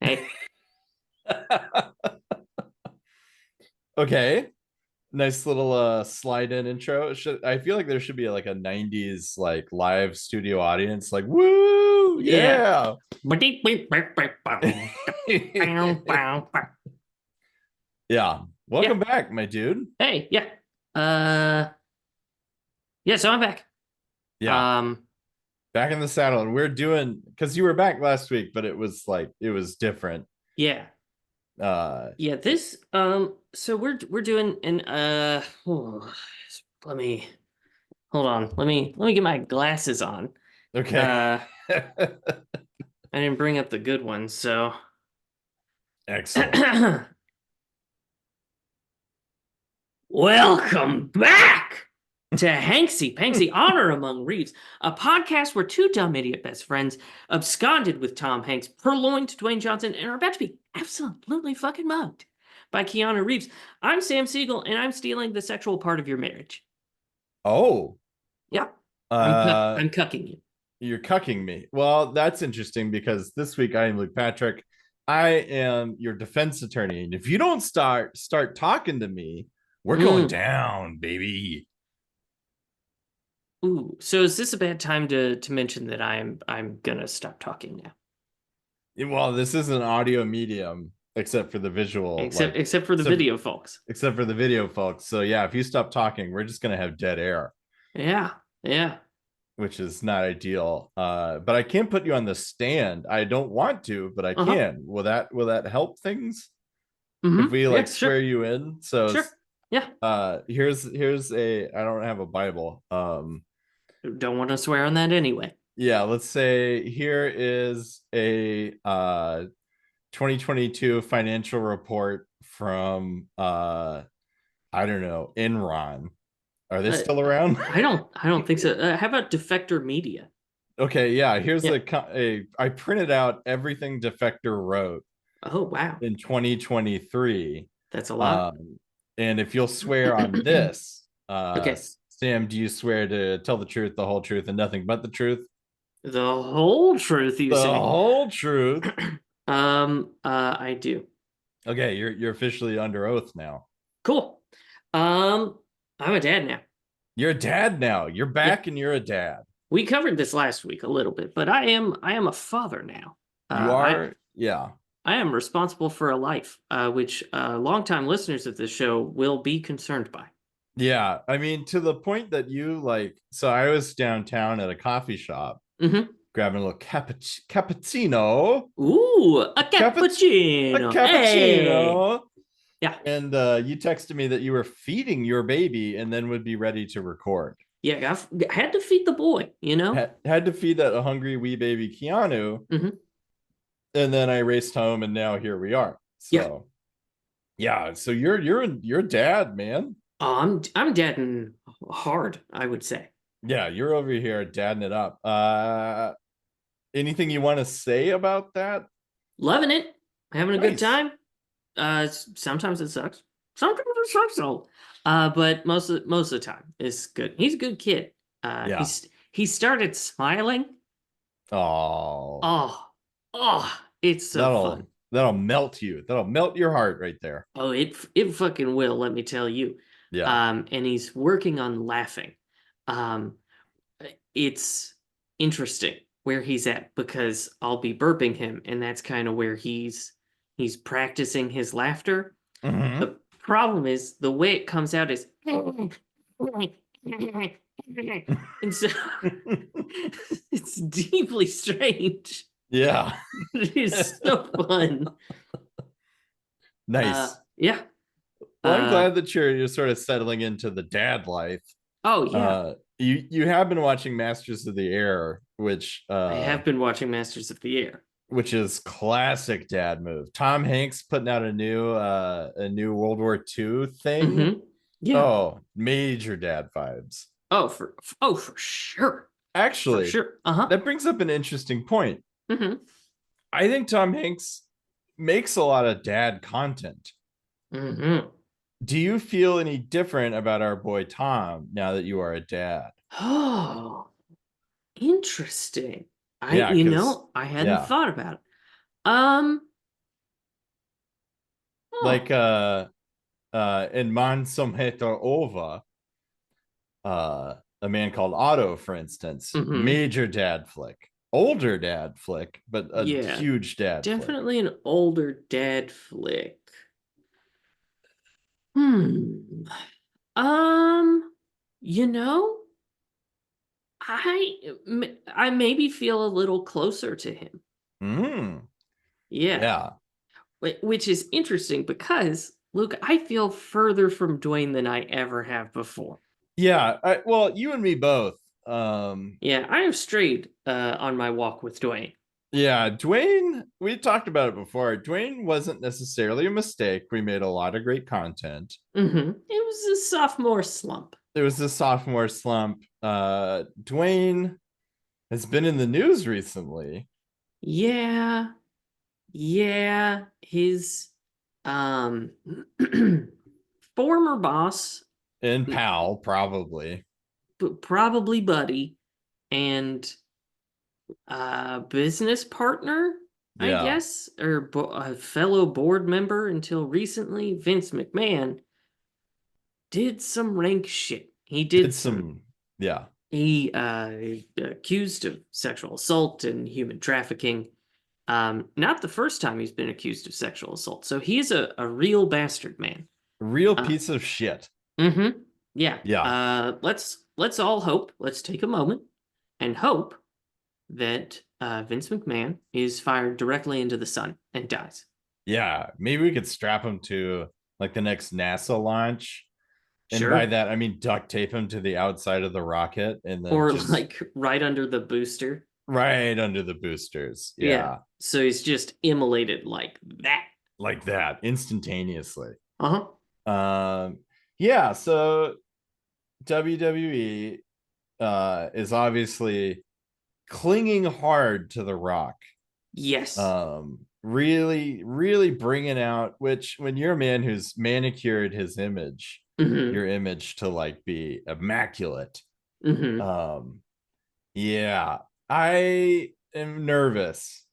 Hey, Okay. Nice little slide in intro. I feel like there should be like a 90s like live studio audience like woo, yeah. yeah. Yeah. Yeah. Welcome back, my dude. Hey, yeah. Uh, yeah, so I'm back. Yeah. Um, Back in the saddle and we're doing because you were back last week, but it was different. yeah. Uh Yeah, so we're doing let me hold on. Let me get my glasses on. okay. Uh, I didn't bring up the good ones, so Excellent. welcome back to Hanksy Panksy Honor Among Reeves, a podcast where two dumb idiot best friends absconded with Tom Hanks, purloined Dwayne Johnson, and are about to be absolutely fucking mugged by Keanu Reeves. I'm Sam Siegel, and I'm stealing the sexual part of your marriage. Oh, Yeah, uh I'm cucking you. you're cucking me. Well, that's interesting because this week I am Luke Patrick. I am your defense attorney. And if you don't start talking to me, we're going Mm. down, baby. Ooh, so is this a bad time to mention that I'm gonna stop talking now? Well, this is an audio medium, except for the visual, Except for the except video, folks. except for the video, folks. So yeah, if you stop talking, we're just gonna have dead air, Yeah, yeah. which is not ideal. But I can't put you on the stand. I don't want to, but I Uh-huh. can. Will that help things if Mm-hmm. we Yeah, like sure. swear you in? So Sure. Yeah. here's a I don't have a Bible. Don't want to swear on that anyway. Yeah, let's say here is a 2022 financial report from I don't know, Enron. Are they Uh, still around? I don't think so. How about Defector Media? Okay, yeah, here's Yeah. a I printed out everything Defector wrote Oh, wow. in 2023. That's a lot. Um, and if you'll swear on this, Okay. Sam, do you swear to tell the truth, the whole truth, and nothing but the truth? The whole truth, you The say? whole truth. I do. Okay, you're officially under oath now. Cool. Um, I'm a dad now. You're a dad now. You're Yeah. back and you're a dad. We covered this last week a little bit, but I am a father now. You I are, yeah. I am responsible for a life, which longtime listeners of this show will be concerned by. Yeah. I mean, to the point that you like, so I was downtown at a coffee shop Mm-hmm. grabbing a little cappuccino. Ooh, a Cappuc- a cappuccino. Hey. cappuccino. Yeah. And you texted me that you were feeding your baby and then would be ready to record. Yeah, I had to feed the boy, you know? Had to feed that hungry wee baby Keanu. Mm-hmm. And then I raced home and now here we are. Yeah. So yeah, so you're dad, man. I'm dadding hard, I would say. Yeah, you're over here dadding it up. Anything you want to say about that? Loving it. Having a good Nice. time. Sometimes it sucks. Sometimes it sucks though. But most of the time it's good. He's a good kid. Yeah. He started smiling. Oh, Oh, oh, it's so fun. that'll melt you. That'll melt your heart right there. Oh, it fucking will, let me tell you. Yeah. And he's working on laughing. Um, it's interesting where he's at because I'll be burping him, and that's kind of where he's practicing his laughter. Mm-hmm. The problem is the way it comes out is and so it's deeply strange. Yeah. It is so fun. Nice. Yeah. Well, I'm Uh, glad that you're sort of settling into the dad life. oh yeah. You have been watching Masters of the Air, I have been watching Masters of the Air. which is classic dad move. Tom Hanks putting out a new World War II thing. Mm-hmm. Yeah. Oh, major dad vibes. Oh, for sure. For Actually, sure. Uh-huh. that brings up an interesting point. Mm-hmm. I think Tom Hanks makes a lot of dad content. Mm-hmm. Do you feel any different about our boy Tom now that you are a dad? Oh, interesting. Yeah, because I hadn't yeah, thought about it. Um, Like Oh. in Man som heter Ova, a man called Otto, for instance, Mm-hmm. major dad flick, older dad flick, but a Yeah. huge dad flick. Definitely an older dad flick. Hmm. Um, you know, I maybe feel a little closer to him. Mm, Yeah. yeah. Which is interesting because Luke, I feel further from Dwayne than I ever have before. Yeah. Well, you and me both. Um, Yeah, I have strayed on my walk with Dwayne. yeah, Dwayne, we talked about it before. Dwayne wasn't necessarily a mistake. We made a lot of great content. Mm-hmm. It was a sophomore slump. It was the sophomore slump. Dwayne has been in the news recently. Yeah, yeah. His um former boss, And pal, probably. probably buddy, and business partner, I Yeah. guess, or a fellow board member until recently, Vince McMahon did some rank shit. He did Did some. some, yeah. He accused of sexual assault and human trafficking. Not the first time he's been accused of sexual assault. So he's a real bastard man. Real Uh, piece of shit. mm-hmm. Yeah. Yeah. Let's all hope. Let's take a moment and hope that Vince McMahon is fired directly into the sun and dies. Yeah. Maybe we could strap him to like the next NASA launch. And by Sure. that, I mean duct tape him to the outside of the rocket and then Or just like right under the booster. right under the boosters. Yeah. Yeah. So he's just immolated like that. Like that instantaneously. Uh-huh. Um, yeah. So WWE is obviously clinging hard to The Rock. Yes. Really, really bringing out, which when you're a man who's manicured his image, Mm-hmm. your image to like be immaculate. Mm-hmm. Um, yeah, I am nervous.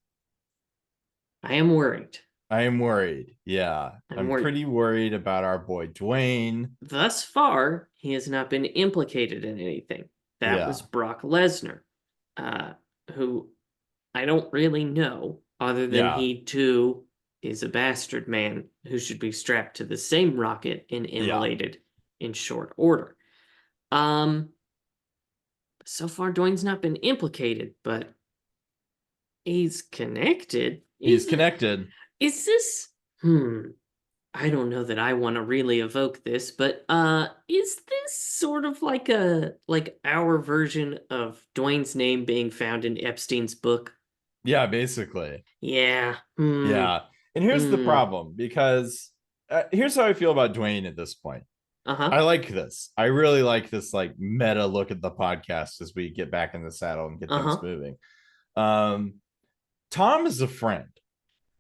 I am worried. I am worried. Yeah, I'm I'm worried. pretty worried about our boy Dwayne. Thus far, he has not been implicated in anything. That was Yeah, Brock Lesnar, uh, who I don't really know, other than yeah, he too is a bastard man who should be strapped to the same rocket and yeah. immolated in short order. Um, so far Dwayne's not been implicated, but he's connected. He's connected. Is this I don't know that I want to really evoke this, but is this sort of like our version of Dwayne's name being found in Epstein's book? Yeah, basically. Yeah. Yeah. And here's the Hmm. problem because here's how I feel about Dwayne at this point. Uh-huh. I like this. I really like this like meta look at the podcast as we get back in the saddle and get things Uh-huh. moving. Um, Tom is a friend.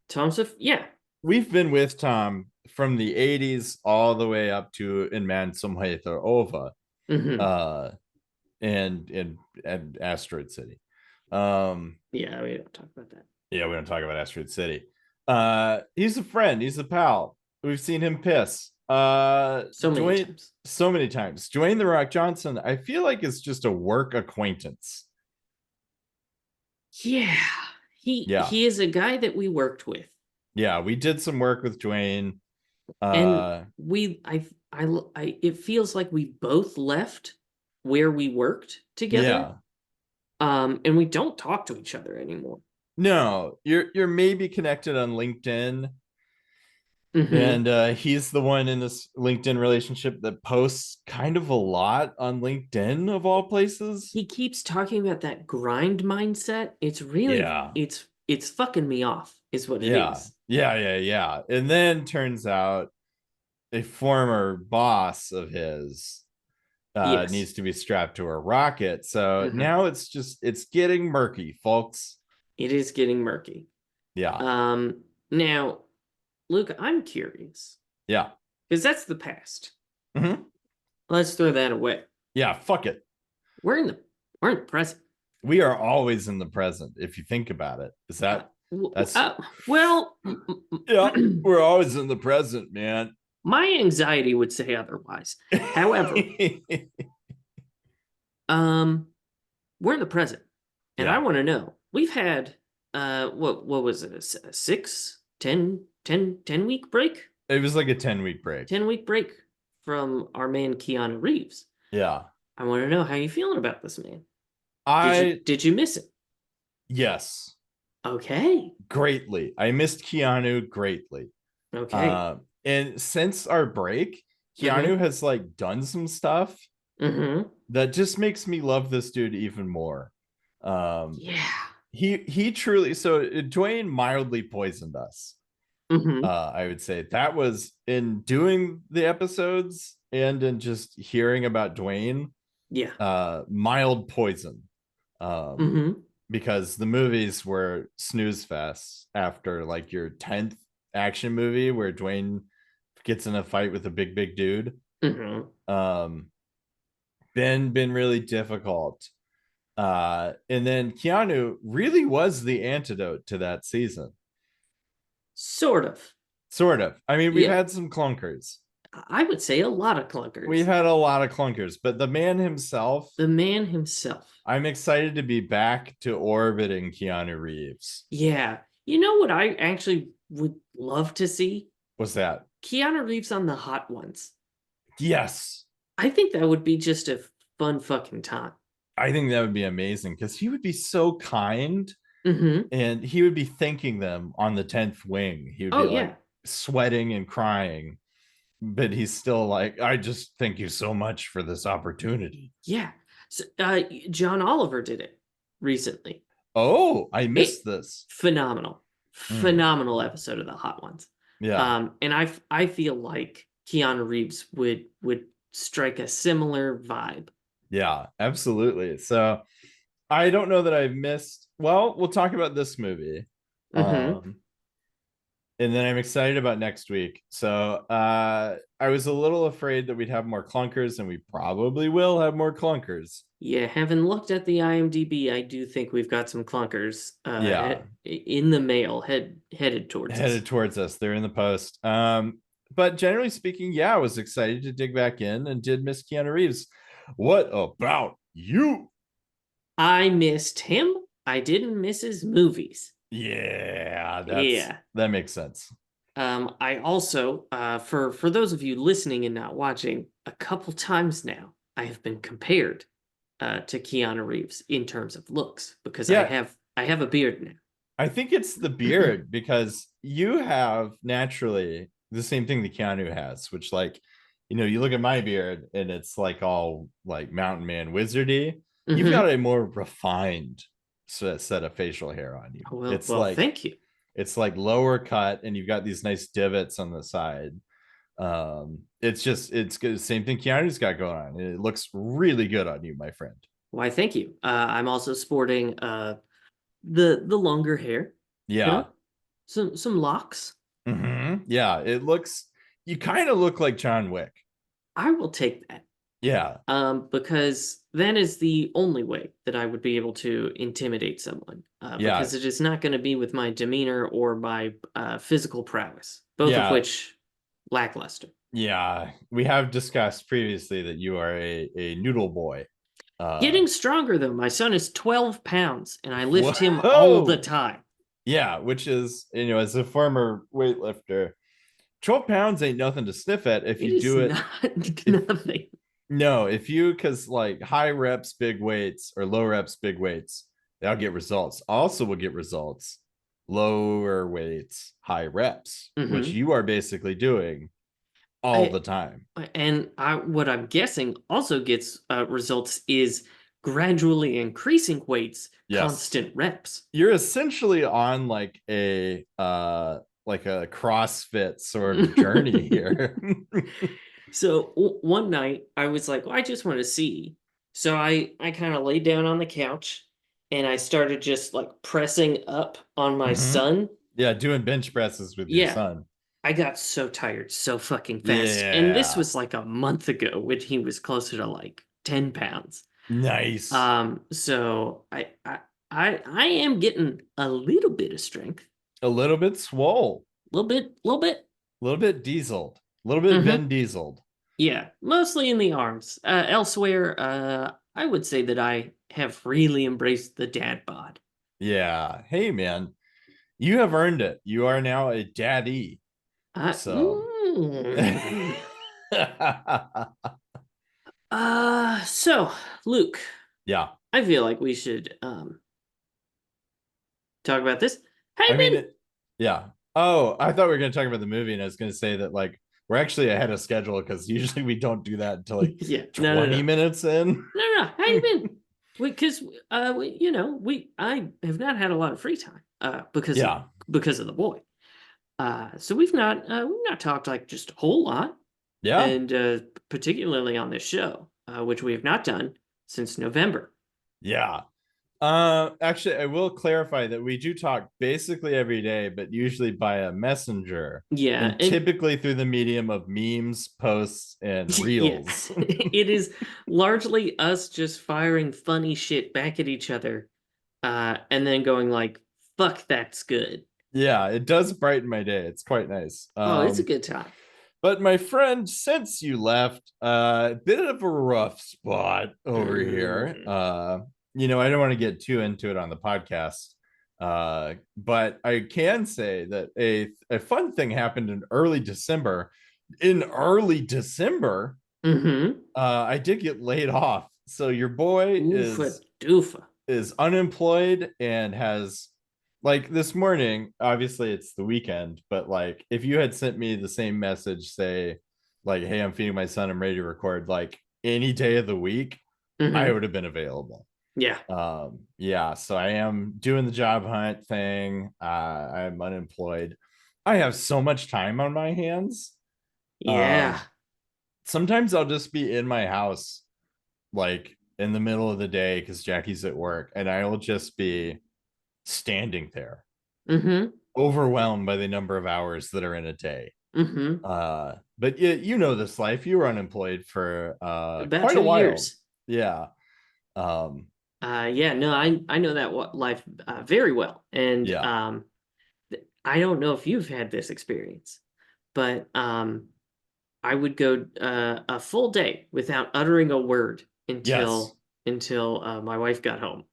Tom's of yeah. We've been with Tom from the 80s all the way up to in Man Som Heter Ova Mm-hmm. uh and Asteroid City. Um Yeah, we don't talk about that. yeah, we don't talk about Asteroid City. He's a friend, he's a pal. We've seen him piss. So many Dwayne times. so many times. Dwayne the Rock Johnson, I feel like is just a work acquaintance. Yeah. He Yeah. he is a guy that we worked with. Yeah, we did some work with Dwayne. And Uh we I it feels like we both left where we worked together. yeah. And we don't talk to each other anymore. No, you're maybe connected on LinkedIn. Mm-hmm. And he's the one in this LinkedIn relationship that posts kind of a lot on LinkedIn of all places. He keeps talking about that grind mindset. It's really Yeah. it's fucking me off, is what it Yeah. is. Yeah. Yeah. Yeah. And then turns out a former boss of his Yes. needs to be strapped to a rocket. So Mm-hmm. now it's getting murky, folks. It is getting murky. Yeah. Now, Luke, I'm curious Yeah. because that's the past. Mhm. Let's throw that away. Yeah. Fuck it. We're in the we're in the present. We are always in the present if you think about it. Is that That's Well, yeah, we're always in the present, man. my anxiety would say otherwise. However, um, we're in the present, and I Yeah, want to know. We've had what was it? A 10 week break? it was like a 10-week break. 10 week break from our man Keanu Reeves. Yeah, I want to know how you feeling about this man. I Did you miss it? yes, Okay. greatly. I missed Keanu greatly. Okay. And since our break, Mm-hmm. Keanu has like done some stuff Mm-hmm. that just makes me love this dude even more. Um, Yeah. he truly so Dwayne mildly poisoned us. Mm-hmm. I would say that was in doing the episodes and in just hearing about Dwayne, Yeah. mild poison. Um, Mm-hmm. because the movies were snooze fests after like your 10th action movie where Dwayne gets in a fight with a big dude. Mm-hmm. Um, been really difficult. And then Keanu really was the antidote to that season. Sort of. Sort of. I mean, we've Yeah. had some clunkers. I would say a lot of We've clunkers. had a lot of clunkers, but the man himself, The man himself. I'm excited to be back to orbiting Keanu Reeves. Yeah. You know what I actually would love to see? What's that? Keanu Reeves on the Hot Ones. Yes. I think that would be just a fun fucking time. I think that would be amazing because he would be so kind Mm-hmm. and he would be thanking them on the 10th wing. He would Oh be like yeah. sweating and crying, but he's still like, I just thank you so much for this opportunity. Yeah. So, John Oliver did it recently. Oh, I It missed this. phenomenal, Mm, phenomenal episode of the Hot Ones. yeah, And I feel like Keanu Reeves would strike a similar vibe. yeah, absolutely. So I don't know that I've missed. Well, we'll talk about this movie. Mm-hmm. Um, and then I'm excited about next week. So I was a little afraid that we'd have more clunkers, and we probably will have more clunkers. Yeah, having looked at the IMDb, I do think we've got some clunkers Yeah, in the mail headed towards us. headed towards us. They're in the post. But generally speaking, yeah, I was excited to dig back in and did miss Keanu Reeves. What about you? I missed him. I didn't miss his movies. Yeah, Yeah. that makes sense. I also, for those of you listening and not watching, a couple times now, I have been compared to Keanu Reeves in terms of looks because Yeah, I have a beard I think it's the now. beard because you have naturally the same thing that Keanu has, which like, you look at my beard and it's like all like mountain man wizardy. You've Hmm. got a more refined set of facial hair on you. Well, thank you. It's like lower cut and you've got these nice divots on the side. It's good. Same thing Keanu's got going on. It looks really good on you, my friend. Why, thank you. I'm also sporting the longer hair. You Yeah. know, some locks. Yeah, you kind of look like John Wick. I will take that. Yeah. Because that is the only way that I would be able to intimidate someone. Yeah. Because it is not going to be with my demeanor or my physical prowess, both of Yeah. which lackluster. Yeah. We have discussed previously that you are a noodle boy. Getting stronger though. My son is 12 pounds, and I lift him all the Whoa. time. Yeah, which is, as a former weightlifter, 12 pounds ain't nothing to sniff at if It you is do it. not If nothing. no, if you because like high reps, big weights, or low reps, big weights, that'll get results. Also will get results, lower weights, high reps, which Hmm. you are basically doing all I the time. and I what I'm guessing also gets results is gradually increasing weights, Yes. constant reps. You're essentially on like a CrossFit sort of journey here. So one night I was like, well, I just want to see. So I kind of laid down on the couch and I started just like pressing up on my Mhm. son. Yeah, doing bench presses with your Yeah, son. I got so tired so fucking fast. And this Yeah. was like a month ago when he was closer to like 10 pounds. Nice. So I I am getting a little bit of strength. A little bit swole, Little bit, little bit. a little bit dieseled, a little bit Mm-hmm. Vin Dieseled. Yeah, mostly in the arms. Elsewhere, I would say that I have really embraced the dad bod. Yeah. Hey, man, you have earned it. You are now a daddy. Uh, So, mm. yeah. So Luke, I feel like we should talk about this. How I you mean, been? yeah. Oh, I thought we were going to talk about the movie, and I was going to say that like we're actually ahead of schedule because usually we don't do that until like Yeah, no, no, 20 no, minutes in. no, no. How you been? Because I have not had a lot of free time Yeah. because of the boy. So we've not talked like just a whole lot, Yeah. and particularly on this show, which we have not done since November. Yeah. Actually, I will clarify that we do talk basically every day, but usually by a messenger Yeah, and and typically through the medium of memes, posts, and yeah, reels. it is largely us just firing funny shit back at each other, and then going like, "Fuck, that's good." Yeah, it does brighten my day. It's quite nice. Oh, it's a good time. But my friend, since you left, a bit of a rough spot over here. Mm. I don't want to get too into it on the podcast. But I can say that a fun thing happened in early December. In early December, Mm-hmm. I did get laid off. So your boy Oofa is doofa. is unemployed and has like this morning, obviously it's the weekend, but like if you had sent me the same message, say like, hey, I'm feeding my son, I'm ready to record, like any day of the week, I Mm-hmm. would have been available. Yeah. Yeah, so I am doing the job hunt thing. I'm unemployed. I have so much time on my hands. Yeah. um Sometimes I'll just be in my house like in the middle of the day because Jackie's at work, and I will just be standing there, Mm-hmm. overwhelmed by the number of hours that are in a day. Mm-hmm. But you know this life. You were unemployed for About quite a two while. years. Yeah. Um, Yeah, no, I know that life very well, and yeah. I don't know if you've had this experience, but I would go a full day without uttering a word Yes. until my wife got home,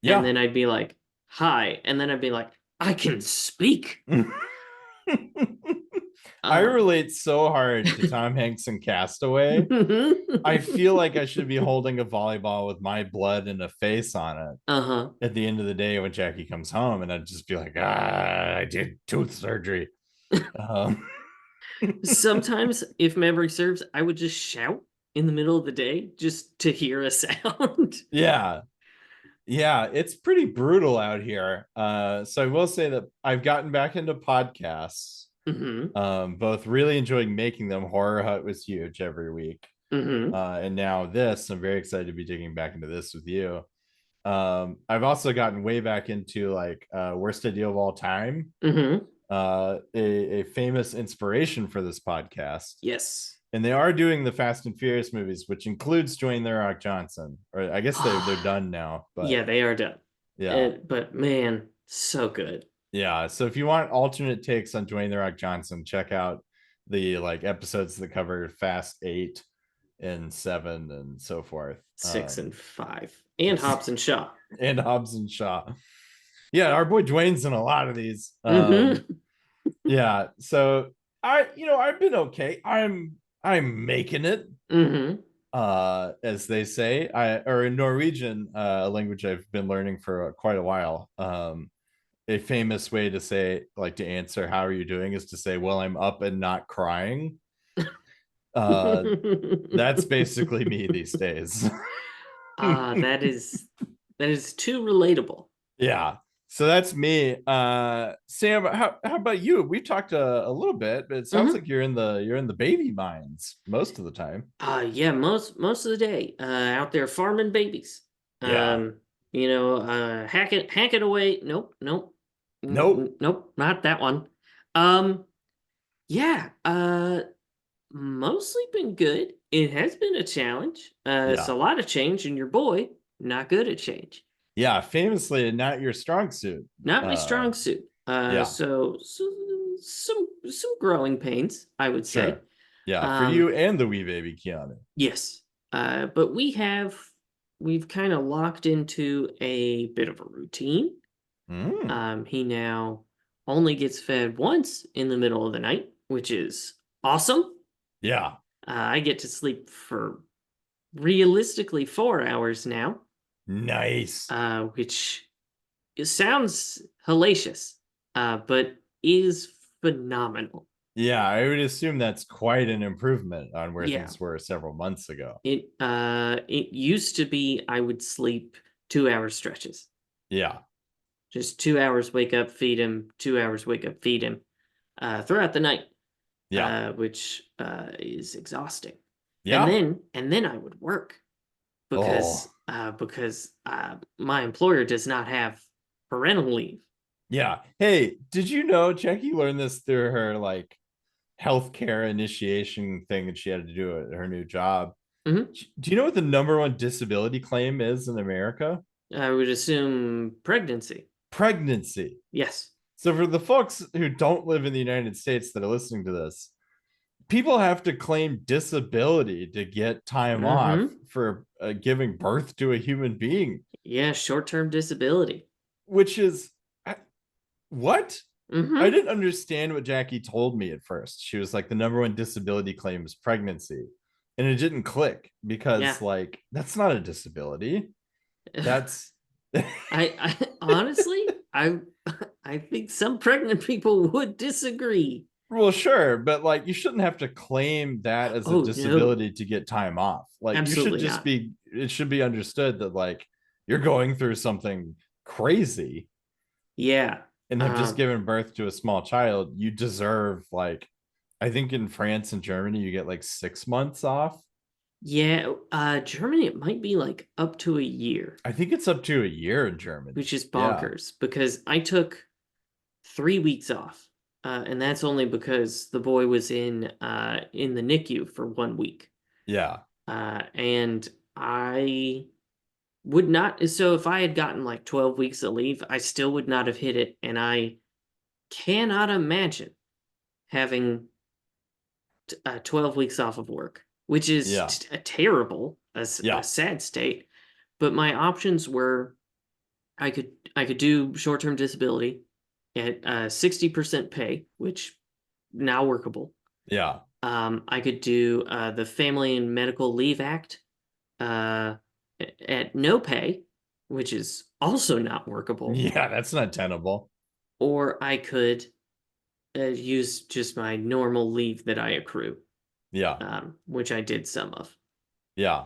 and Yeah. then I'd be like, "Hi," and then I'd be like, "I can speak." I Um, relate so hard to Tom Hanks in Castaway. I feel like I should be holding a volleyball with my blood and a face on it uh-huh. at the end of the day when Jackie comes home, and I'd just be like, I did tooth surgery. Um, Sometimes, if memory serves, I would just shout in the middle of the day just to hear a sound. yeah. Yeah, it's pretty brutal out here. So I will say that I've gotten back into podcasts. Hmm. Both really enjoying making them. Horror Hut was huge every week. Hmm. And now this, I'm very excited to be digging back into this with you. I've also gotten way back into like worst idea of all time. Hmm. A famous inspiration for this podcast. Yes. And they are doing the Fast and Furious movies, which includes Dwayne The Rock Johnson. Or I guess they're done now, but Yeah, they are done. yeah. But man, so good. Yeah. So if you want alternate takes on Dwayne The Rock Johnson, check out the like episodes that cover Fast 8 and 7 and so forth. 6 and 5. And Hobbs and Shaw. And Hobbs and Shaw. Yeah, our boy Dwayne's in a lot of these. Hmm. Yeah. So I've been okay. I'm making it. Hmm. As they say, or in Norwegian, a language I've been learning for quite a while. A famous way to say, like, to answer how are you doing is to say, well, I'm up and not crying. uh that's basically me these days. That is too relatable. Yeah, so that's me. Sam, how about you? We talked a little bit, but it sounds Hmm. like you're in the baby minds most of the time. Yeah, most of the day, out there farming babies. Yeah. Um, hack it away. Nope, nope, Nope. nope, not that one. Um, yeah, mostly been good. It has been a challenge. It's Yeah. a lot of change, and your boy not good at change. Yeah, famously not your strong suit. Not my strong suit. Yeah, So some growing pains, I would say. sure. Yeah, for Um, you and the wee baby Keanu. yes. But we've kind of locked into a bit of a routine. Mm, He now only gets fed once in the middle of the night, which is awesome. yeah, I get to sleep for realistically 4 hours now, nice. which sounds hellacious, but is phenomenal. Yeah, I would assume that's quite an improvement on where Yeah, things were several months ago. it used to be I would sleep 2 hour stretches, Yeah, just 2 hours wake up, feed him, 2 hours wake up, feed him, throughout the night, yeah, which is exhausting. And yeah. then I would work Oh, because my employer does not have parental leave. yeah. Hey, did you know Jackie learned this through her like healthcare initiation thing that she had to do at her new job? Mhm. Do you know what the number one disability claim is in America? I would assume pregnancy. Pregnancy. Yes. So for the folks who don't live in the United States that are listening to this, people have to claim disability to get time off Mm-hmm. for giving birth to a human being, Yeah, short-term disability. which is what? I Mm-hmm. didn't understand what Jackie told me at first. She was like, the number one disability claim is pregnancy. And it didn't click Yeah. because, like, that's not a disability. That's, I honestly, I think some pregnant people would disagree. well, sure, but like, you shouldn't have to claim that as a Oh no, disability to get time off. Like, you should absolutely just not. be, it should be understood that, like, you're going through something crazy Yeah. and have just Um, given birth to a small child. You deserve, like, I think in France and Germany, you get like 6 months off. yeah, Germany, it might be like up to a year, I think it's up to a year in Germany. which is Yeah. bonkers because I took 3 weeks off. And that's only because the boy was in the NICU for 1 week. Yeah. And I would not, so if I had gotten like 12 weeks of leave, I still would not have hit it. And I cannot imagine having 12 weeks off of work, which is Yeah. a terrible, a Yeah. sad state. But my options were I could do short-term disability at 60% pay, which now workable. Yeah. I could do the Family and Medical Leave Act uh, at no pay, which is also not workable. Yeah. That's not tenable. Or I could use just my normal leave that I accrue, Yeah. which I did some of. Yeah.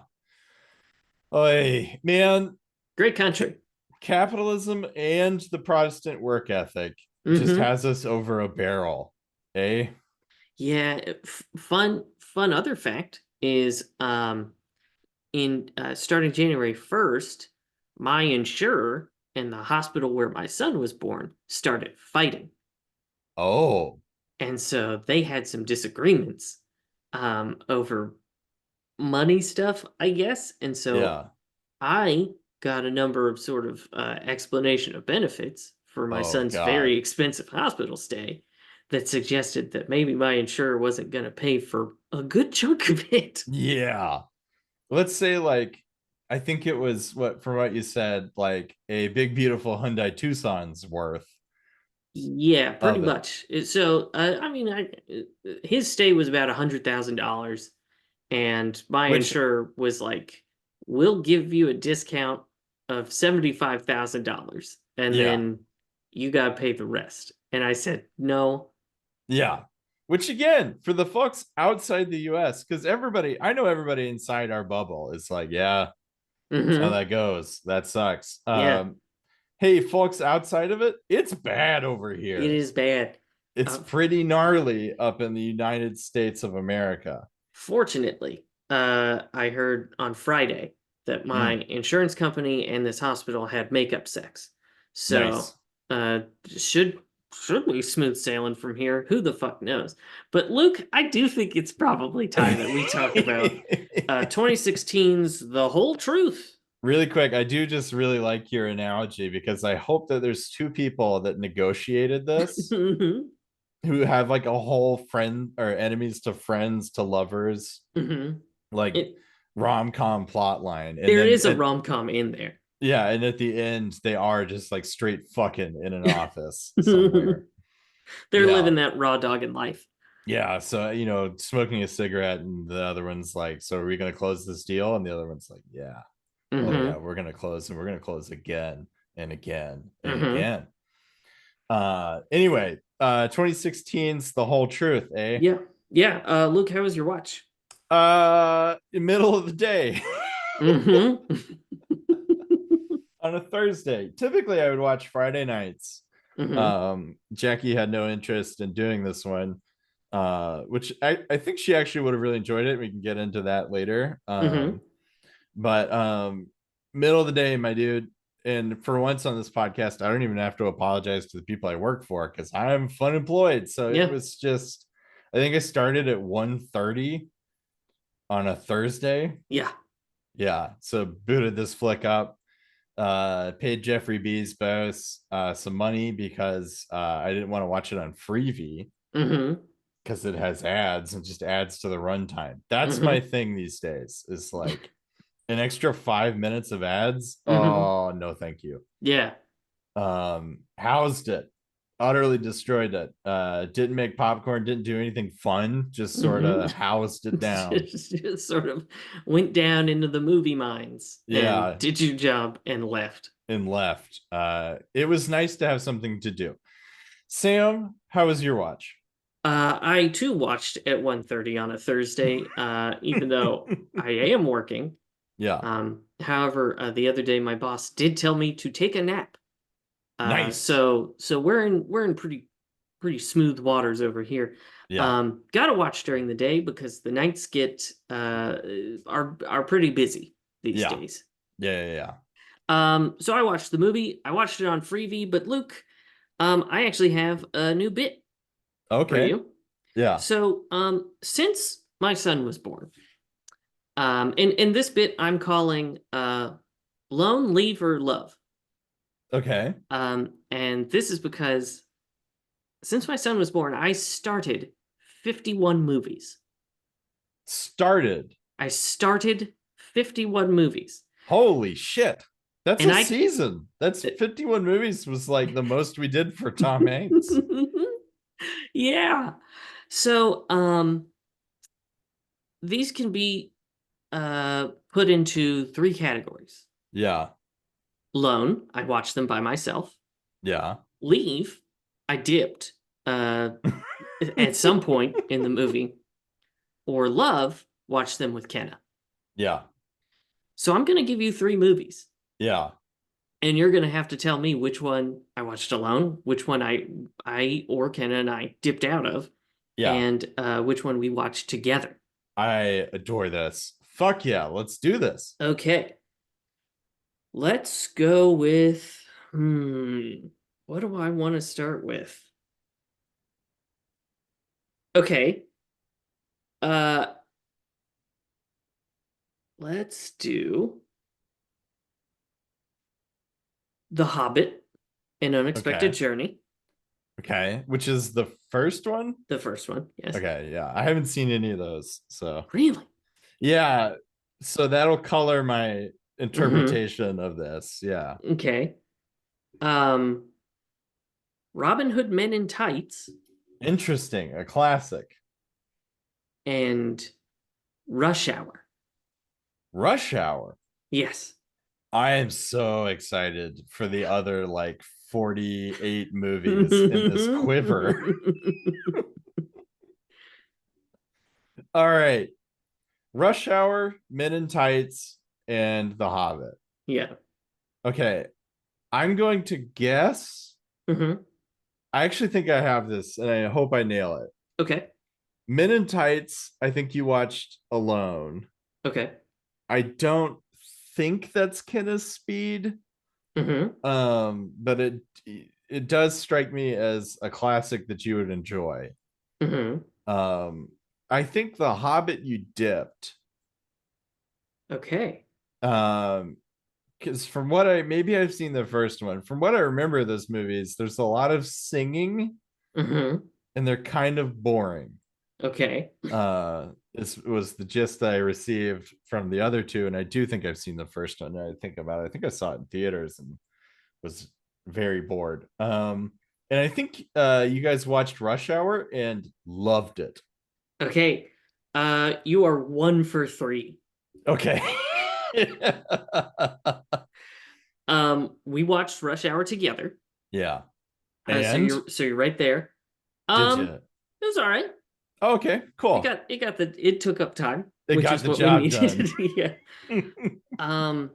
Oh, man, Great country. capitalism and the Protestant work ethic just Mm-hmm. has us over a barrel. Eh? Yeah. Fun. Other fact is in starting January 1st, my insurer and the hospital where my son was born started fighting. Oh, And so they had some disagreements over money stuff, I guess. And so yeah. I got a number of sort of explanation of benefits for my Oh, son's God. very expensive hospital stay that suggested that maybe my insurer wasn't going to pay for a good chunk of it. Yeah. Let's say, like, I think it was what, from what you said, like a big, beautiful Hyundai Tucson's worth Yeah, pretty of it, much. So, I mean, his stay was about $100,000, and my which, insurer was like, "We'll give you a discount of $75,000, and yeah. then you got to pay the rest." And I said, "No." Yeah. Which again, for the folks outside the US, because everybody, I know everybody inside our bubble is like, yeah, that's how Hmm. that goes. That sucks. Yeah, Hey, folks outside of it, it's bad over it here. is bad. It's Uh, pretty gnarly up in the United States of America. Fortunately, I heard on Friday that my Mm, insurance company and this hospital had makeup sex. So, nice. uh, should should we smooth sailing from here? Who the fuck knows? But Luke, I do think it's probably time that we talk about 2016's The Whole Truth. Really quick, I do just really like your analogy because I hope that there's two people that negotiated this Hmm. who have like a whole friend or enemies to friends to lovers, Hmm. like It, rom-com plot line. And there then is a rom-com in there. yeah, and at the end they are just like straight fucking in an office somewhere. They're Yeah. living that raw dogging life. Yeah. So, smoking a cigarette, and the other one's like, so are we gonna close this deal? And the other one's like, yeah. Oh yeah, Hmm. we're gonna close, and we're gonna close again and again and Hmm. again. Anyway, 2016's The Whole Truth, eh? Yeah. Yeah. Luke, how was your watch? Middle of the day. Hmm. On a Thursday. Typically I would watch Friday nights. Hmm. Jackie had no interest in doing this one, which I think she actually would have really enjoyed it. We can get into that later. Hmm. But middle of the day, my dude. And for once on this podcast, I don't even have to apologize to the people I work for because I'm fun employed. So it Yeah. was just, I think I started at 1:30 on a Thursday. Yeah. Yeah. So booted this flick up, paid Jeffrey Bezbos some money because I didn't want to watch it on Freevee Hmm. because it has ads and just adds to the runtime. That's my Hmm. thing these days, is like an extra 5 minutes of ads. Hmm. Oh no, thank you. Yeah. Housed it, utterly destroyed it. Didn't make popcorn, didn't do anything fun, just sort Hmm. of housed it down. Just sort of went down into the movie mines and Yeah, did your job and left. and left. It was nice to have something to do. Sam, how was your watch? I too watched at 1:30 on a Thursday, even though I am working. Yeah, However, the other day my boss did tell me to take a nap. nice. So we're in pretty smooth waters over here. Yeah, Gotta watch during the day because the nights get are pretty busy these yeah, days. yeah. So I watched the movie. I watched it on Freevee, but Luke, I actually have a new bit for Okay, you. yeah, So, since my son was born, in this bit I'm calling Loan, Leave, or Love. okay. And this is because since my son was born, I started 51 movies. Started. I started 51 movies. Holy shit. That's And a I season. That's 51 movies, was like the most we did for Tom Hanks. yeah. So, these can be put into three categories. Yeah, Loan, I watched them by myself. yeah. Leave, I dipped uh, at some point in the movie. Or Love, watch them with Kenna. Yeah, So I'm going to give you three movies. yeah, And you're going to have to tell me which one I watched alone, which one I or Kenna and I dipped out of, yeah. and which one we watched together. I adore this. Fuck yeah, let's do this. Okay. Let's go with what do I want to start with? Okay. Uh let's do The Hobbit, An Unexpected Okay, Journey. okay. Which is the first one? The first one, yes. Okay, yeah. I haven't seen any of those. So, Really? yeah. So that'll color my Mm-hmm. interpretation of this. Yeah. Okay. Um Robin Hood Men in Tights Interesting. A classic. and Rush Hour. Rush Hour. Yes. I am so excited for the other like 48 movies in this quiver. All right. Rush Hour, Men in Tights, and The Hobbit. Yeah. Okay. I'm going to guess. Mm-hmm. I actually think I have this and I hope I nail it. Okay. Men in Tights, I think you watched alone. Okay. I don't think that's Kenna's Speed. Mm-hmm. But it does strike me as a classic that you would enjoy. Mm-hmm. Um, I think The Hobbit you dipped. Okay. Um, because from what maybe I've seen the first one. From what I remember of those movies, there's a lot of singing Mm-hmm. and they're kind of boring. Okay. This was the gist I received from the other two, and I do think I've seen the first one. I think about it. I think I saw it in theaters and was very bored. And I think you guys watched Rush Hour and loved it. Okay. You are 1 for 3. Okay. We watched Rush Hour together. Yeah. So And you're right there. did Um, you? it was all right. Okay, cool. It took up time, It which got is the what we job done. needed. Yeah. Um,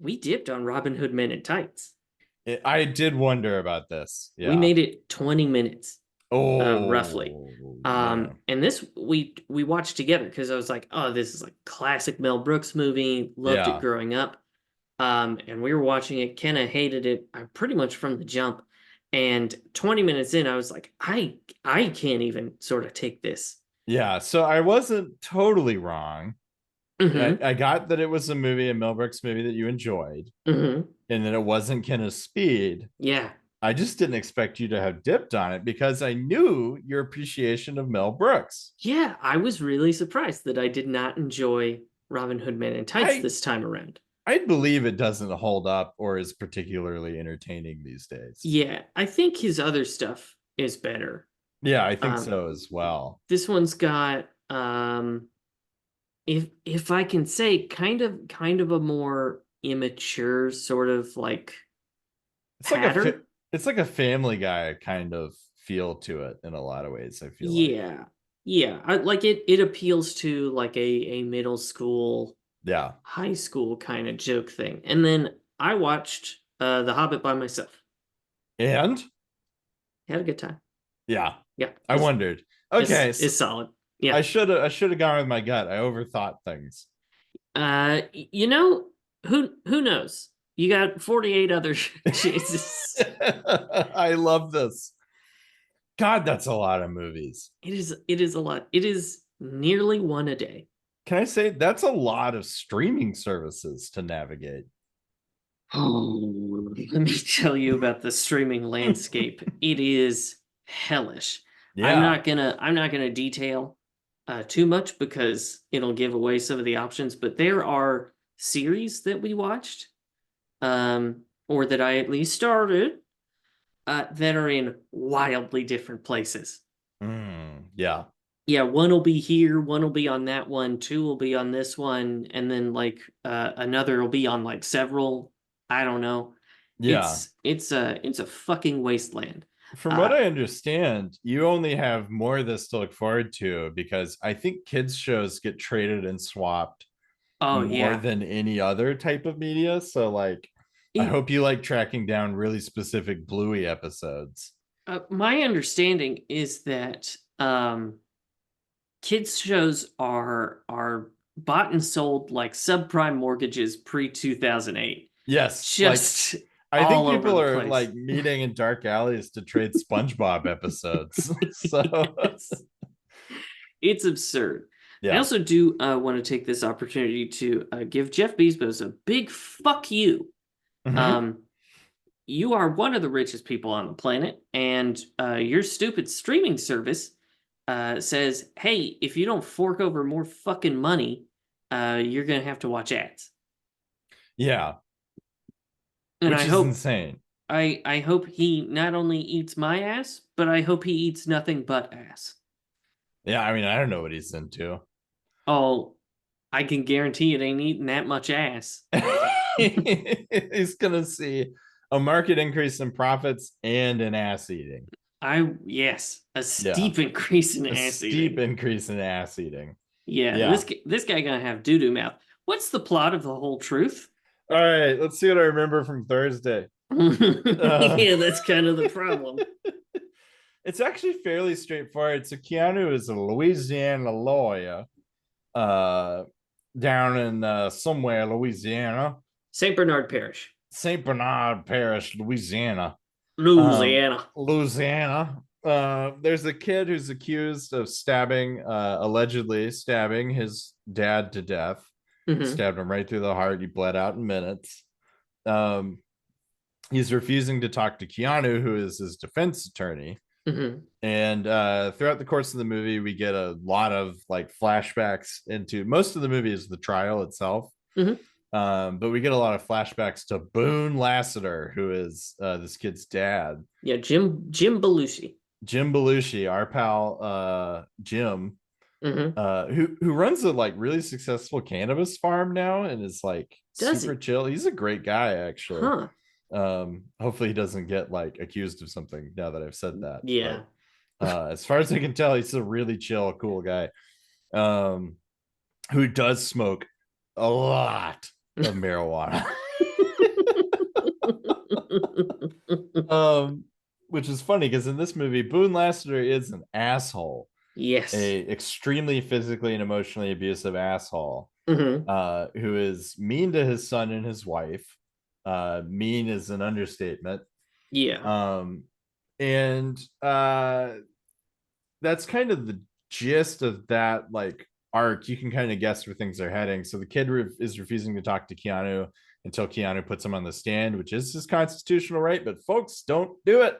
we dipped on Robin Hood Men in Tights. I did wonder about this. We Yeah. made it 20 minutes, roughly. Oh man. And this we watched together because I was like, oh, this is like classic Mel Brooks movie. Loved it Yeah. growing up. And we were watching it. Kenna hated it pretty much from the jump. And 20 minutes in, I was like, I can't even sort of take this. Yeah. So I wasn't totally wrong. Mm-hmm. I got that it was a movie, a Mel Brooks movie that you enjoyed, Mm-hmm. and that it wasn't Kenneth Speed. Yeah. I just didn't expect you to have dipped on it because I knew your appreciation of Mel Brooks. Yeah, I was really surprised that I did not enjoy Robin Hood Men in Tights I this time around. I believe it doesn't hold up or is particularly entertaining these days. Yeah, I think his other stuff is better. Yeah, I think Um, so as well. this one's got if I can say kind of a more immature sort of like It's like pattern. it's like a Family Guy kind of feel to it in a lot of ways, I feel like. Yeah. Yeah, like it appeals to like a middle school, Yeah. high school kind of joke thing. And then I watched The Hobbit by myself. And Had a good time. yeah, Yeah, I wondered. Okay, so it's solid. Yeah. I should have gone with my gut. I overthought things. You know, who knows? You got 48 other chances. I love this. God, that's a lot of movies. It is a lot. It is nearly one a day. Can I say that's a lot of streaming services to navigate? Oh, let me tell you about the streaming landscape. It is hellish. Yeah. I'm not gonna detail too much because it'll give away some of the options, but there are series that we watched, or that I at least started, that are in wildly different places. Yeah. Yeah, one will be here, one will be on that one, two will be on this one, and then like another will be on like several. I don't know. Yeah. It's a fucking wasteland. From what Uh, I understand, you only have more of this to look forward to because I think kids shows get traded and swapped oh more yeah. than any other type of media. So like I It, hope you like tracking down really specific Bluey episodes. my understanding is that kids shows are bought and sold like subprime mortgages pre 2008. Yes, like Just I think all over people the are place. like meeting in dark alleys to trade SpongeBob episodes. So It's absurd. I yeah. also do want to take this opportunity to give Jeff Bezos a big fuck you. Mhm. Um, you are one of the richest people on the planet, and your stupid streaming service says, "Hey, if you don't fork over more fucking money, you're gonna have to watch ads." Yeah, And which is insane. I hope he not only eats my ass, but I hope he eats nothing but ass. Yeah, I mean, I don't know what he's into. Oh, I can guarantee it ain't eating that much ass. He's gonna see a market increase in profits and an ass eating. Yes, a Yeah, steep increase in a ass steep eating. increase in ass eating. Yeah, Yeah. this guy gonna have doo doo mouth. What's the plot of the whole truth? All right, let's see what I remember from Thursday. Yeah, that's kind of the problem. It's actually fairly straightforward. So Keanu is a Louisiana lawyer, uh, down in somewhere Louisiana, Saint Bernard Parish, Saint Bernard Parish, Louisiana. Louisiana. Louisiana. There's a kid who's accused of allegedly stabbing his dad to death. stabbed him right through the heart. He bled out in minutes. He's refusing to talk to Keanu, who is his defense attorney. And throughout the course of the movie, we get a lot of like flashbacks into, most of the movie is the trial itself. But we get a lot of flashbacks to Boone Lassiter, who is this kid's dad. Yeah, Jim Belushi. Jim Belushi, our pal Jim, who runs a like really successful cannabis farm now and is like super chill. He's a great guy, actually. Hopefully he doesn't get like accused of something now that I've said that. Yeah. But, as far as I can tell, he's a really chill, cool guy. Who does smoke a lot of marijuana. Which is funny because in this movie, Boone Lassiter is an asshole. Yes. A extremely physically and emotionally abusive asshole. Who is mean to his son and his wife. Mean is an understatement. Yeah. And that's kind of the gist of that like arc. You can kind of guess where things are heading. So the kid is refusing to talk to Keanu until Keanu puts him on the stand, which is his constitutional right, but folks, don't do it.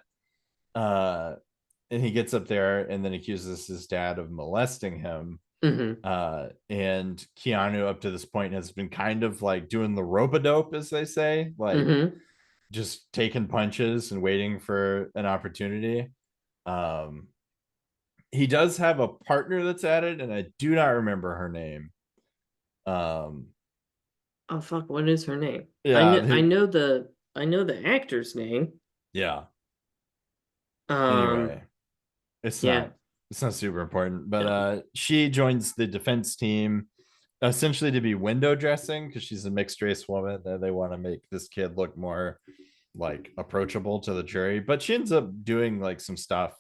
And he gets up there and then accuses his dad of molesting him. And Keanu up to this point has been kind of like doing the rope-a-dope, as they say, like just taking punches and waiting for an opportunity. He does have a partner that's at it, and I do not remember her name. Oh fuck, what is her name? Yeah, I know the actor's name. Yeah. Anyway, it's not super important, but she joins the defense team essentially to be window dressing because she's a mixed race woman and they want to make this kid look more like approachable to the jury, but she ends up doing like some stuff.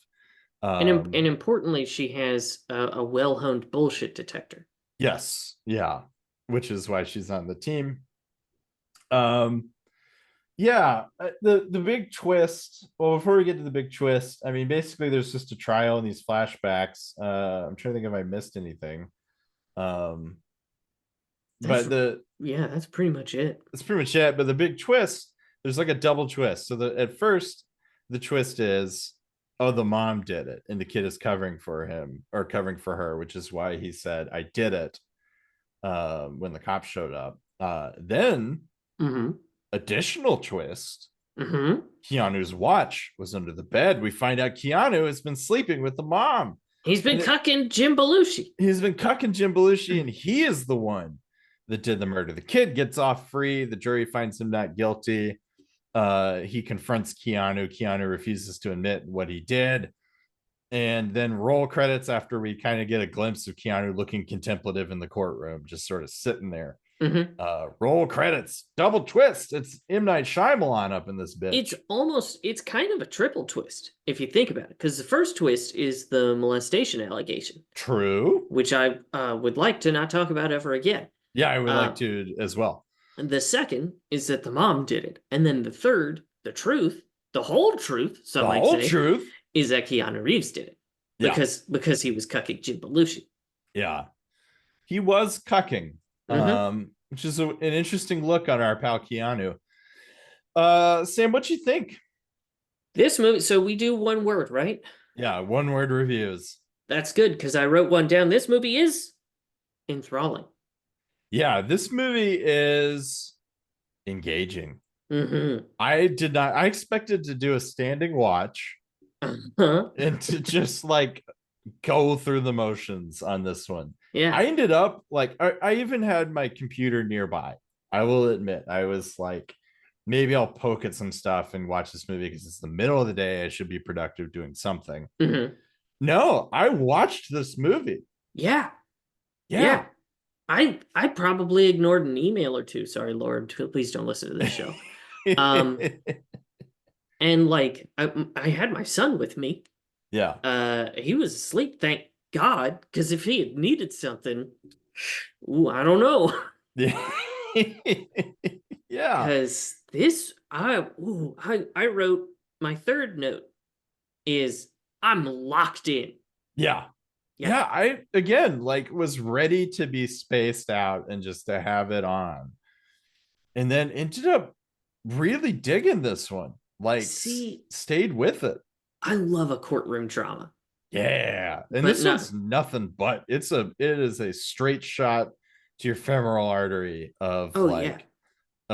And importantly, she has a well-honed bullshit detector. Yes. Yeah. Which is why she's on the team. Yeah, the big twist. Well, before we get to the big twist, I mean, basically, there's just a trial in these flashbacks. I'm trying to think if I missed anything. But that's pretty much it. That's pretty much it. But the big twist, there's like a double twist. So at first, the twist is, oh, the mom did it, and the kid is covering for him or covering for her, which is why he said, "I did it." When the cops showed up, then. Additional twist, Keanu's watch was under the bed. We find out Keanu has been sleeping with the mom. He's been cucking Jim Belushi. He's been cucking Jim Belushi, and he is the one that did the murder. The kid gets off free. The jury finds him not guilty. He confronts Keanu. Keanu refuses to admit what he did. And then roll credits after we kind of get a glimpse of Keanu looking contemplative in the courtroom, just sort of sitting there. Roll credits, double twist. It's M. Night Shyamalan up in this bitch. It's kind of a triple twist if you think about it, because the first twist is the molestation allegation. True. Which I would like to not talk about ever again. Yeah, I would like to as well. And the second is that the mom did it, and then the third, the truth, the whole truth, truth is that Keanu Reeves did it because he was cucking Jim Belushi. Yeah, he was cucking. Which is an interesting look on our pal Keanu. Sam, what you think? This movie, so we do one word, right? Yeah, one word reviews. That's good, because I wrote one down. This movie is enthralling. Yeah, this movie is engaging. I expected to do a standing watch and to just like go through the motions on this one. Yeah, I ended up like I even had my computer nearby. I will admit, I was like, maybe I'll poke at some stuff and watch this movie because it's the middle of the day. I should be productive doing something. No, I watched this movie. Yeah. I probably ignored an email or two. Sorry, Lord, please don't listen to this show. And like I had my son with me. Yeah. He was asleep, thank God, because if he had needed something, I don't know. Yeah. Because I wrote my third note is I'm locked in. Yeah. Yeah. Yeah, I again like was ready to be spaced out and just to have it on, and then ended up really digging this one. Like See, stayed with it. I love a courtroom drama, Yeah, and but this not. one's nothing but it is a straight shot to your femoral artery of Oh yeah,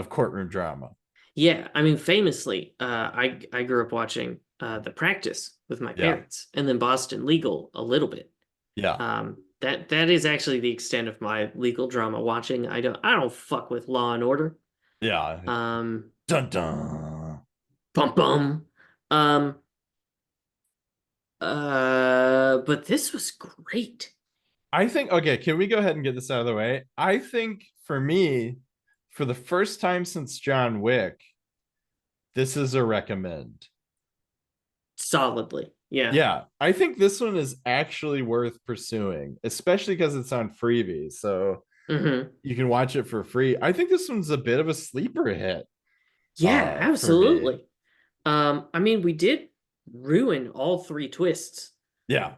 courtroom drama. yeah. I mean, famously, I grew up watching The Practice with my Yeah, parents, and then Boston Legal a little bit. yeah, That is actually the extent of my legal drama watching. I don't fuck with Law and Order. yeah. Um, Dun dun. bum bum. Um, but this was great. I think okay, can we go ahead and get this out of the way? I think for me, for the first time since John Wick, this is a recommend. Solidly. Yeah. Yeah, I think this one is actually worth pursuing, especially because it's on freebie. So Hmm. you can watch it for free. I think this one's a bit of a sleeper hit Yeah, for me. absolutely. I mean, we did ruin all three twists, Yeah,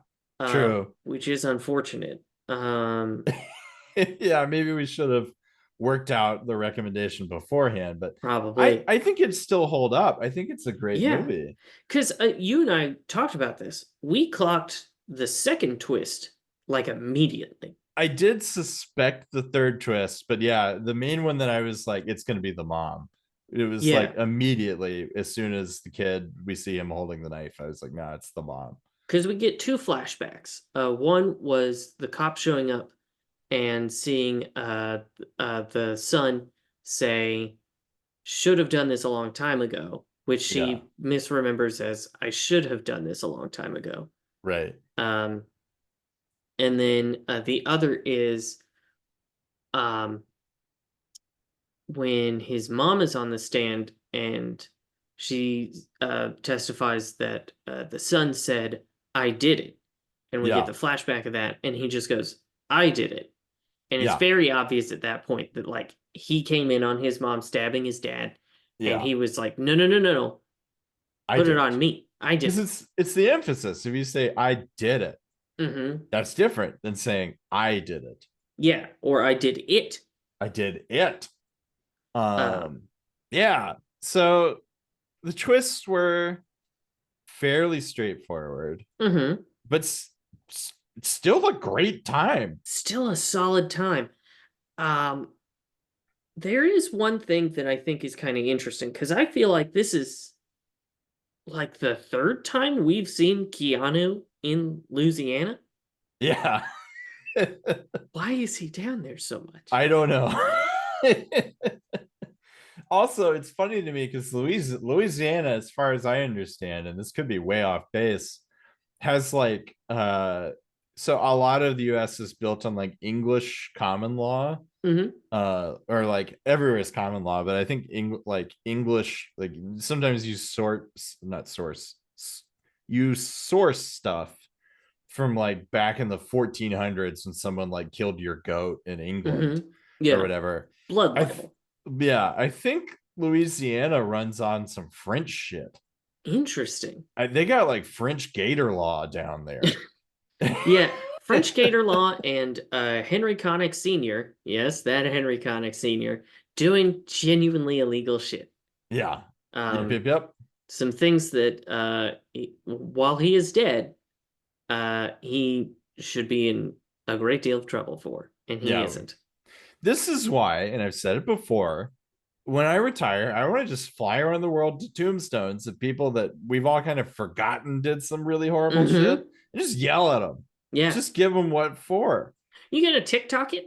true. which is unfortunate. Yeah, maybe we should have worked out the recommendation beforehand, but Probably. I think it still hold up. I think it's a great Yeah, movie. because you and I talked about this. We clocked the second twist like immediately. I did suspect the third twist, but yeah, the main one that I was like, it's going to be the mom. It was Yeah, like immediately as soon as the kid we see him holding the knife, I was like, nah, it's the mom. because we get two flashbacks. One was the cop showing up and seeing the son say, "Should have done this a long time ago," which Yeah, she misremembers as, "I should have done this a long time ago." right. Um, and then the other is um, when his mom is on the stand and she testifies that the son said, "I did it." And we get Yeah, the flashback of that, and he just goes, "I did it." And it's yeah, very obvious at that point that, like, he came in on his mom stabbing his dad, and yeah. he was like, "No, no, no, no, no, I put it did on it me. I did because it." it's the emphasis. If you say I did it, Mm-hmm. that's different than saying I did it. Yeah, or "I did it." I did it. Um, Um, yeah. So the twists were fairly straightforward, mm-hmm. but still a great time. Still a solid time. Um, there is one thing that I think is kind of interesting because I feel like this is like the third time we've seen Keanu in Louisiana. Yeah. Why is he down there so much? I don't know. Also, it's funny to me because Louisiana, as far as I understand, and this could be way off base, has like so a lot of the US is built on like English common law, Mm-hmm. or like everywhere is common law, but I think like English, like sometimes you not source, you source stuff from like back in the 1400s when someone like killed your goat in England Mm-hmm. or Yeah. whatever. Blood I libel. yeah, I think Louisiana runs on some French shit. Interesting. They got like French Gator law down there. Yeah. French Gator Law and Henry Connick Sr., yes, that Henry Connick Sr., doing genuinely illegal shit. Yeah. Yep, Um, yep, yep. some things that, while he is dead, he should be in a great deal of trouble for, and he Yeah. isn't. This is why, and I've said it before, when I retire, I want to just fly around the world to tombstones of people that we've all kind of forgotten did some really horrible shit Mm-hmm. and just yell at them. Yeah. Just give them what for. You gonna TikTok it?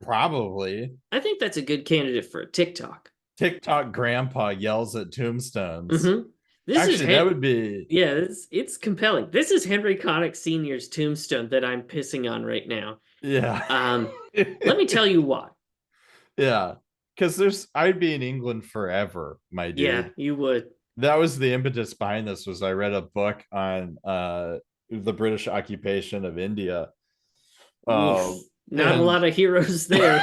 Probably. I think that's a good candidate for a TikTok. TikTok grandpa yells at tombstones. Mm-hmm. This is Actually, that would be Yeah, it's compelling. This is Henry Connick Sr.'s tombstone that I'm pissing on right now. yeah. Let me tell you why. Yeah. Because I'd be in England forever, my Yeah, dude. you would. That was the impetus behind this was I read a book on the British occupation of India. Oof. Not a And lot of heroes there.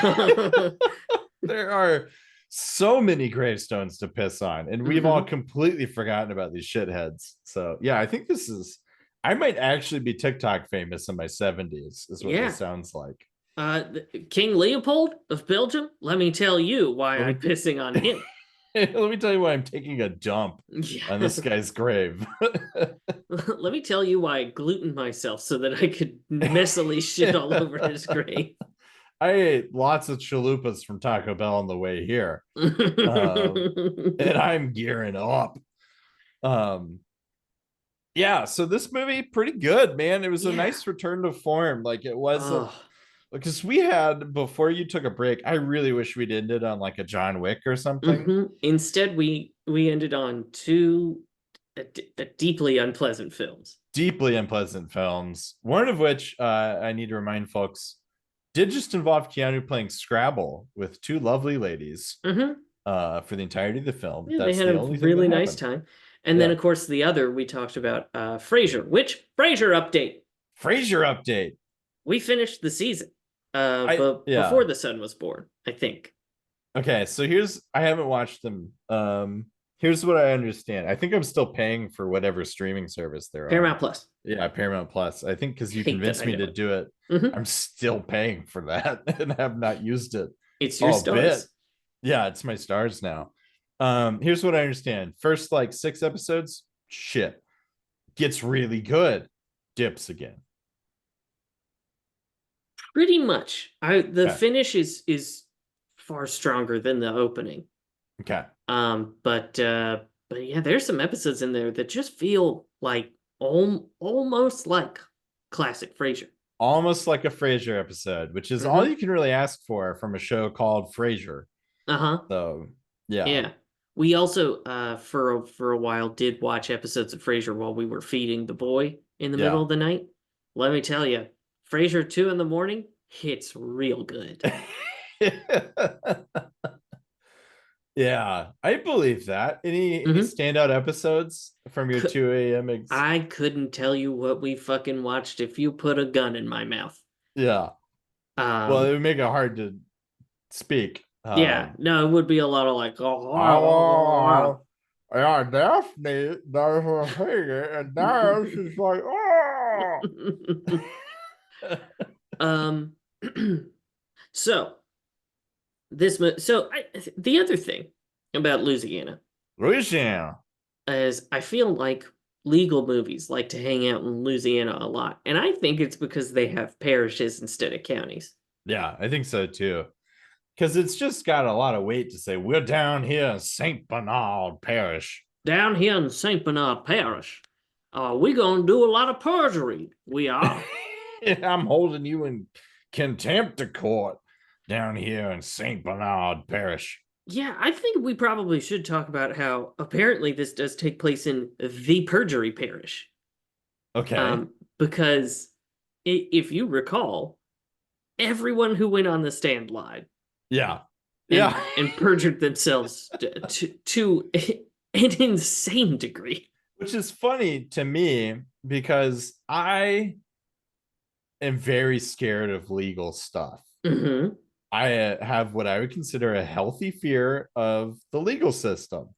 there are so many gravestones to piss on, and we've all Hmm. completely forgotten about these shitheads. So yeah, I think this is I might actually be TikTok famous in my 70s, is what Yeah. this sounds like. King Leopold of Belgium. Let me tell you why Let I'm me pissing on him. let me tell you why I'm taking a dump on Yeah. this guy's grave. Let me tell you why I glutened myself so that I could messily shit all over his grave. I ate lots of chalupas from Taco Bell on the way here. And I'm gearing up. Um, yeah, so this movie pretty good, man. It was a Yeah. nice return to form. Like it wasn't Oh. because we had before you took a break. I really wish we'd ended on like a John Wick or something. Instead, we ended on two deeply unpleasant films. Deeply unpleasant films. One of which I need to remind folks did just involve Keanu playing Scrabble with two lovely ladies for the entirety of the film. Yeah, they That's had the a only thing that really nice happened. time. And then, Yeah. of course, the other we talked about Frasier. Which Frasier update? Frasier update. We finished the season, but Yeah. before the sun was born, I think. Okay, so here's I haven't watched them. Here's what I understand. I think I'm still paying for whatever streaming service they're on. Paramount Plus. Yeah, Paramount Plus. I think because you Hate that convinced I me know to it. do it, I'm still paying for that and have not used it It's your a bit. stars. Yeah, it's my stars now. Here's what I understand. First, like 6 episodes, shit. Gets really good. Dips again. Pretty much. The Okay. finish is far stronger than the opening. Okay. But yeah, there's some episodes in there that just feel like almost like classic Frasier. Almost like a Frasier episode, which is all you can really ask for from a show called Frasier. Uh-huh. So yeah. Yeah. We also for a while did watch episodes of Frasier while we were feeding the boy in the middle Yeah. of the night. Let me tell you, Frasier 2 in the morning hits real good. Yeah, I believe that. Any standout episodes from your 2 a.m. I couldn't tell you what we fucking watched if you put a gun in my mouth. Yeah. Well, it would make it hard to speak. Yeah, no, it would be a lot of like, Oh, yeah, Daphne does her thing, and now she's like, oh. So the other thing about Louisiana is I feel like legal movies like to hang out in Louisiana a lot, and I think it's because they have parishes instead of counties. Yeah, I think so too. Because it's just got a lot of weight to say, we're down here in St. Bernard Parish. Down here in St. Bernard Parish, we gonna do a lot of perjury. We are. I'm holding you in contempt of court down here in St. Bernard Parish. Yeah, I think we probably should talk about how apparently this does take place in the Perjury Parish. Okay. Because if you recall, everyone who went on the stand lied. Yeah. And perjured themselves to an insane degree. Which is funny to me because I am very scared of legal stuff. I have what I would consider a healthy fear of the legal system.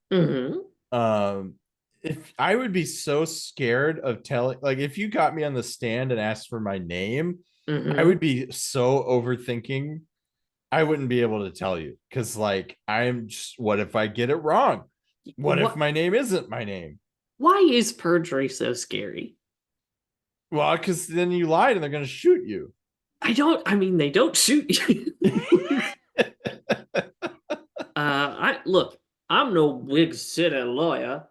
If I would be so scared of telling, like, if you got me on the stand and asked for my name, I would be so overthinking. I wouldn't be able to tell you because, like, I'm just, what if I get it wrong? What if my name isn't my name? Why is perjury so scary? Well, because then you lied and they're going to shoot you. I mean, they don't shoot you. Look, I'm no big city lawyer,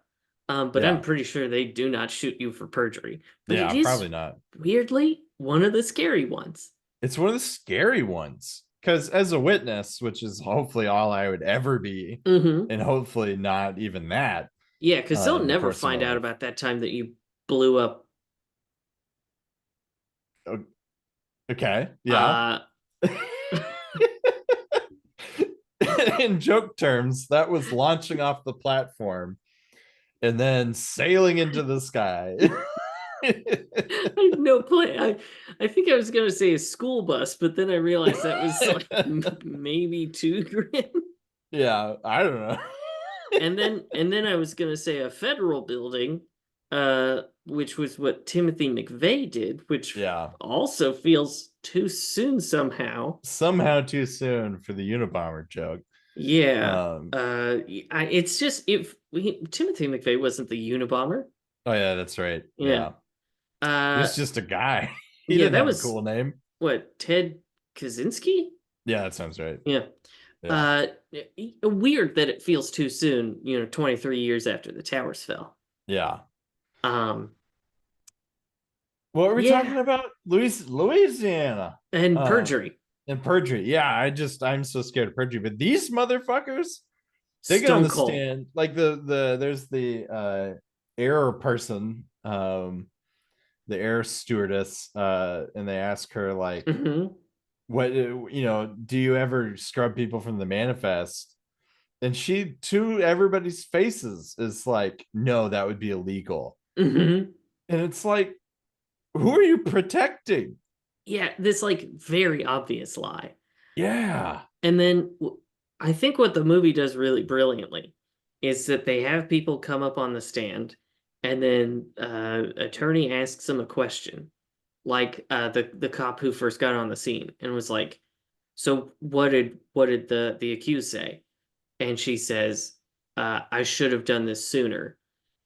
but I'm pretty sure they do not shoot you for perjury. But yeah, it is probably not. Weirdly, one of the scary ones. It's one of the scary ones. Because as a witness, which is hopefully all I would ever be, and hopefully not even that. Yeah, because they'll never find out about that time that you blew up. Okay, yeah. In joke terms, that was launching off the platform and then sailing into the sky. I had no plan. I think I was gonna say a school bus, but then I realized that was like maybe too grim. Yeah, I don't know. and then I was gonna say a federal building, which was what Timothy McVeigh did, which Yeah. also feels too soon somehow. Somehow too soon for the Unabomber joke. Yeah. Um, It's just if Timothy McVeigh wasn't the Unabomber. oh yeah, that's right. Yeah. Yeah. He Uh, was just a guy. He yeah, didn't that have a was cool name. what, Ted Kaczynski? Yeah, that sounds right. Yeah. Yeah. Uh, Weird that it feels too soon, 23 years after the towers fell. Yeah. Um, What were we yeah, talking about? Louisiana. and Uh perjury, and perjury. Yeah, I'm so scared of perjury. But these motherfuckers, they get on stone the cold. stand. Like there's the air person, the air stewardess, and they ask her like, Hmm. what do you ever scrub people from the manifest? And she, to everybody's faces, is like, no, that would be illegal. Hmm. And it's like, who are you protecting? Yeah, this like very obvious lie. Yeah. And then I think what the movie does really brilliantly is that they have people come up on the stand, and then attorney asks them a question, like the cop who first got on the scene and was like, "So what did the accused say?" And she says, "I should have done this sooner."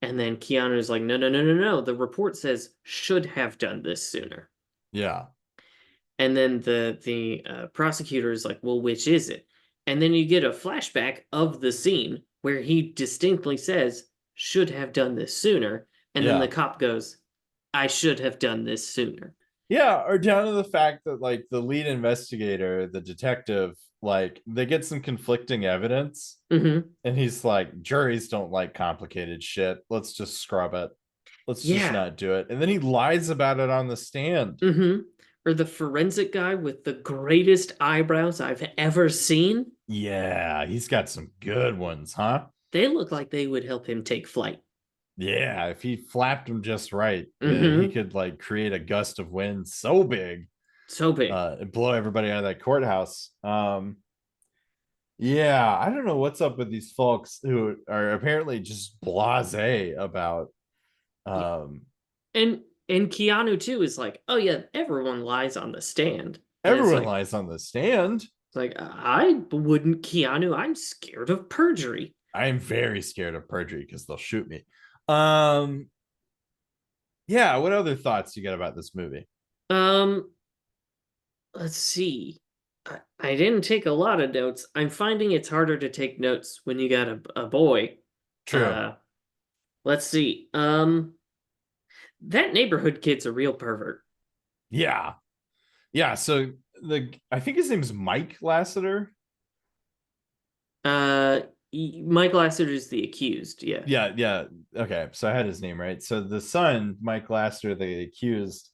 And then Keanu's like, "No, no, no, no, no. The report says should have done this sooner." Yeah. And then the prosecutor is like, "Well, which is it?" And then you get a flashback of the scene where he distinctly says, "Should have done this sooner." And then the Yeah. cop goes, "I should have done this sooner." Yeah, or down to the fact that like the lead investigator, the detective, like they get some conflicting evidence, Hmm. and he's like, juries don't like complicated shit. Let's just scrub it. Let's just Yeah. not do it. And then he lies about it on the stand. Hmm. Or the forensic guy with the greatest eyebrows I've ever seen. Yeah, he's got some good ones, huh? They look like they would help him take flight. Yeah, if he flapped them just right, he Hmm. could like create a gust of wind so big, So big. and blow everybody out of that courthouse. Yeah, I don't know what's up with these folks who are apparently just blasé about. Yeah. Um, And Keanu too is like, "Oh yeah, everyone lies on the stand." And it's Everyone like, lies on the stand. I wouldn't, Keanu. I'm scared of perjury. I am very scared of perjury because they'll shoot me. Um, yeah. What other thoughts you got about this movie? Um, let's see. I didn't take a lot of notes. I'm finding it's harder to take notes when you got a boy. True. Uh, let's see. That neighborhood kid's a real pervert. Yeah, yeah. So I think his name is Mike Lassiter. Uh, Michael Lassiter is the accused. Yeah. Yeah, yeah. Okay, so I had his name right. So the son, Mike Lassiter, the accused,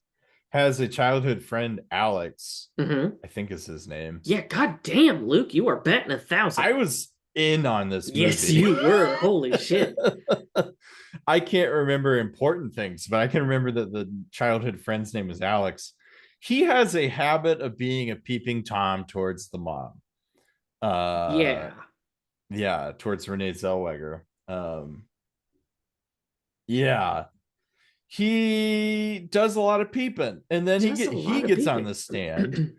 has a childhood friend, Alex. Hmm. I think is his name. Yeah. God damn, Luke, you are betting 1,000. I was in on this Yes, movie. you were. Holy shit. I can't remember important things, but I can remember that the childhood friend's name is Alex. He has a habit of being a peeping Tom towards the mom. Uh Yeah. yeah, towards Renee Zellweger. Yeah. He does a lot of peeping, and then Just a he lot of gets on peeping. the stand.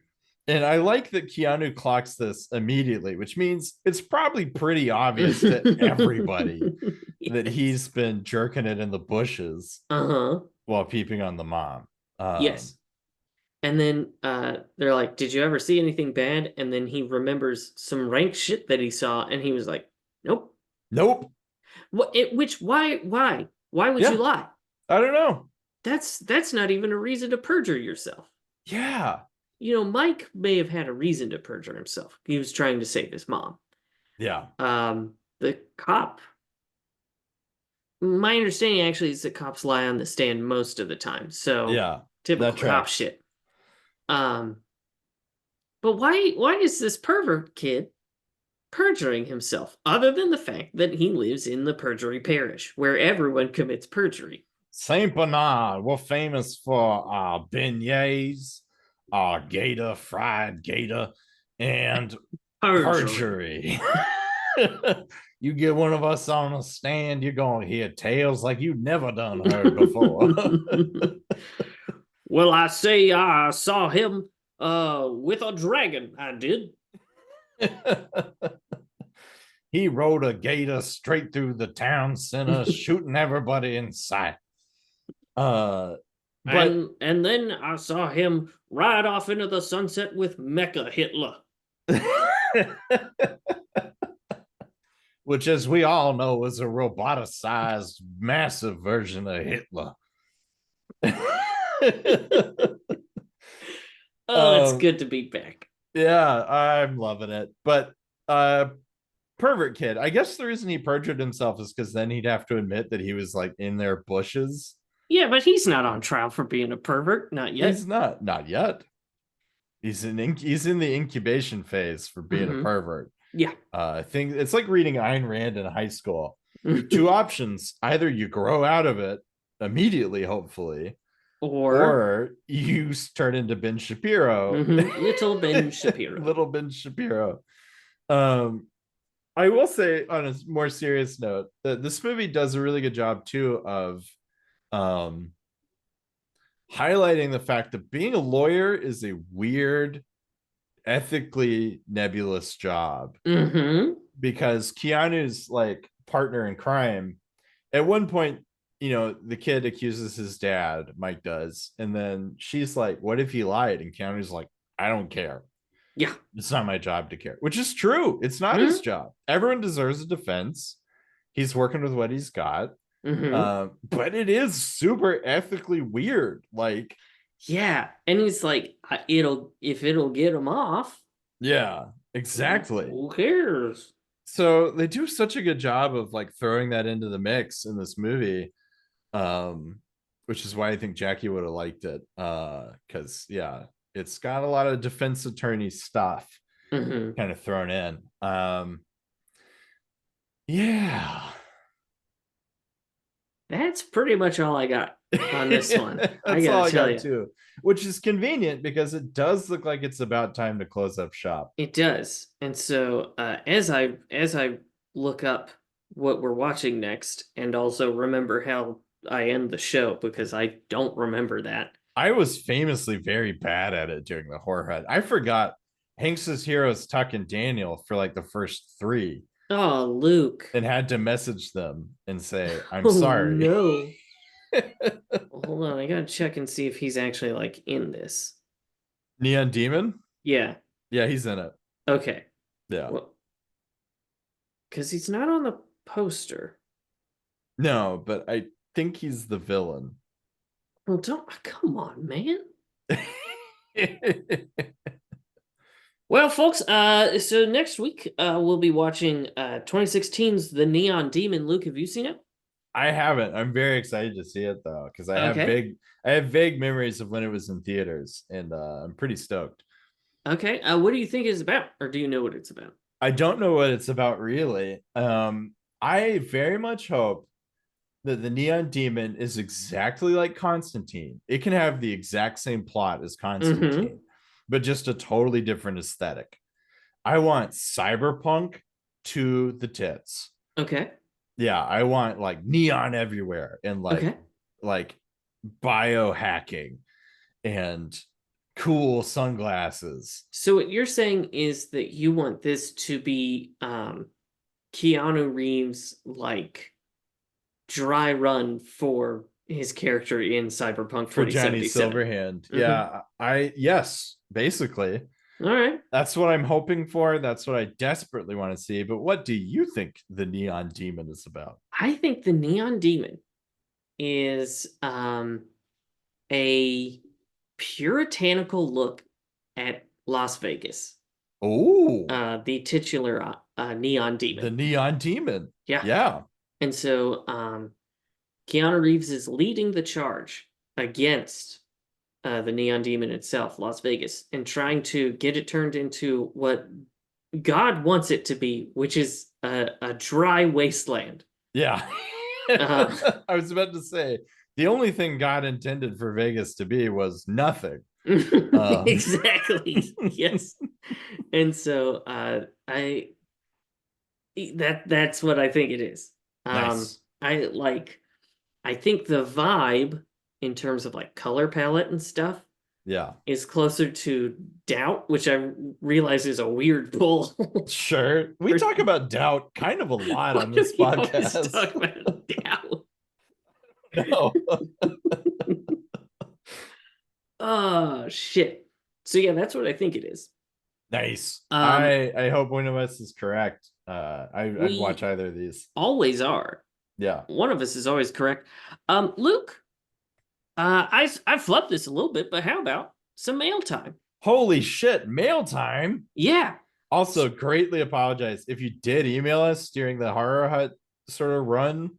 And I like that Keanu clocks this immediately, which means it's probably pretty obvious to everybody that Yes. he's been jerking it in the bushes Uh-huh. while peeping on the mom. Yes. And then they're like, "Did you ever see anything bad?" And then he remembers some rank shit that he saw, and he was like, "Nope." Nope. Which why would you Yeah, lie? I don't know. That's not even a reason to perjure yourself. Yeah. Mike may have had a reason to perjure himself. He was trying to save his mom. Yeah. The cop. My understanding actually is that cops lie on the stand most of the time. So Yeah. That typical cop tracks. shit. Um, but why is this pervert kid perjuring himself, other than the fact that he lives in the Perjury Parish, where everyone commits perjury? Saint Bernard, we're famous for beignets, gator, fried gator, and Perjury. perjury. You get one of us on a stand, you're gonna hear tales like you never done heard before. Well, I say I saw him with a dragon. I did. He rode a gator straight through the town center, shooting everybody in sight. But and then I saw him ride off into the sunset with Mecha Hitler. which, as we all know, is a roboticized, massive version of Hitler. Oh, it's good to be back. Yeah, I'm loving it. But pervert kid, I guess the reason he perjured himself is because then he'd have to admit that he was like in their bushes. Yeah, but he's not on trial for being a pervert. Not yet. He's not yet. He's in the incubation phase for being a pervert. Yeah. I think it's like reading Ayn Rand in high school. Two options: either you grow out of it immediately, hopefully, or you turn into Ben Shapiro. Little Ben Shapiro. Little Ben Shapiro. I will say, on a more serious note, that this movie does a really good job too of highlighting the fact that being a lawyer is a weird, ethically nebulous job. Because Keanu's like partner in crime, at one point, the kid accuses his dad, Mike does, and then she's like, what if he lied? And Keanu's like, I don't care. Yeah, it's not my job to care, which is true. It's not his job. Everyone deserves a defense. He's working with what he's got. But it is super ethically weird. Like, yeah, and he's like, if it'll get him off. Yeah, exactly. Who cares? So they do such a good job of like throwing that into the mix in this movie, which is why I think Jackie would have liked it. Because it's got a lot of defense attorney stuff kind of thrown in. Yeah. That's pretty much all I got on this one. That's all I got too, which is convenient because it does look like it's about time to close up shop. It does. And so as I look up what we're watching next, and also remember how I end the show, because I don't remember that. I was famously very bad at it during the horror hunt. I forgot Hanks's heroes Tuck and Daniel for like the first 3. Oh, Luke. And had to message them and say, I'm sorry. No. Hold on, I gotta check and see if he's actually like in this. Neon Demon? Yeah. Yeah, he's in it. Okay. Yeah. Because he's not on the poster. No, but I think he's the villain. Well, come on, man. Well, folks, so next week we'll be watching 2016's The Neon Demon. Luke, have you seen it? I haven't. I'm very excited to see it though, because I have vague memories of when it was in theaters, and I'm pretty stoked. Okay. What do you think it's about, or do you know what it's about? I don't know what it's about really. I very much hope that the Neon Demon is exactly like Constantine. It can have the exact same plot as Constantine, but just a totally different aesthetic. I want cyberpunk to the tits. Okay. Yeah, I want like neon everywhere and like biohacking and cool sunglasses. So what you're saying is that you want this to be Keanu Reeves like dry run for his character in Cyberpunk 2077. For Johnny Silverhand. Yeah, yes, basically. All right. That's what I'm hoping for. That's what I desperately want to see. But what do you think the Neon Demon is about? I think the Neon Demon is a puritanical look at Las Vegas. Oh. The titular Neon Demon. The Neon Demon. Yeah. Yeah. And so Keanu Reeves is leading the charge against the Neon Demon itself, Las Vegas, and trying to get it turned into what God wants it to be, which is a dry wasteland. Yeah. I was about to say, the only thing God intended for Vegas to be was nothing. Exactly. Yes. And so That's what I think it is. Nice. I think the vibe in terms of like color palette and stuff Yeah. is closer to doubt, which I realize is a weird pull. Sure. We Or- talk about doubt kind of a lot Why on do this we always podcast. talk about doubt? No. Oh shit. So yeah, that's what I think it is. Nice. Um, I hope one of us is correct. I'd watch we either of these. always are. Yeah. One of us is always correct. Luke, I flubbed this a little bit, but how about some mail time? Holy shit, mail time. Yeah. Also, greatly apologize if you did email us during the horror hut sort of run.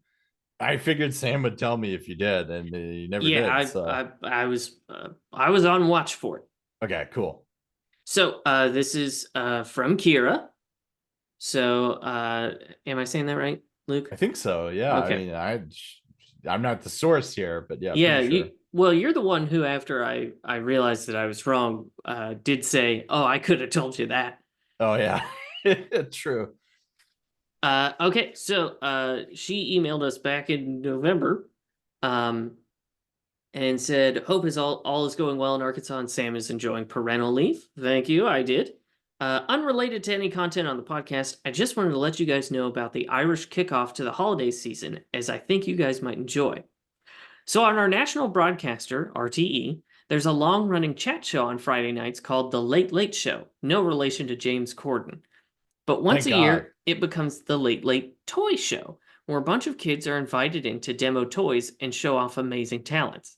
I figured Sam would tell me if you did, and he never Yeah, did. So I was on watch for it. okay, cool. So this is from Kira. So am I saying that right, Luke? I think so. Yeah. I Okay. mean, I'm not the source here, but yeah, Yeah, pretty sure. you're the one who, after I realized that I was wrong, did say, "Oh, I could have told you that." Oh yeah, true. Okay, so she emailed us back in November, um, and said, "Hope is all is going well in Arkansas, and Sam is enjoying parental leave." Thank you, I did. Unrelated to any content on the podcast, I just wanted to let you guys know about the Irish kickoff to the holiday season, as I think you guys might enjoy. So on our national broadcaster, RTE, there's a long-running chat show on Friday nights called The Late Late Show, no relation to James Corden. But once Thank a God. year, it becomes The Late Late Toy Show, where a bunch of kids are invited in to demo toys and show off amazing talents.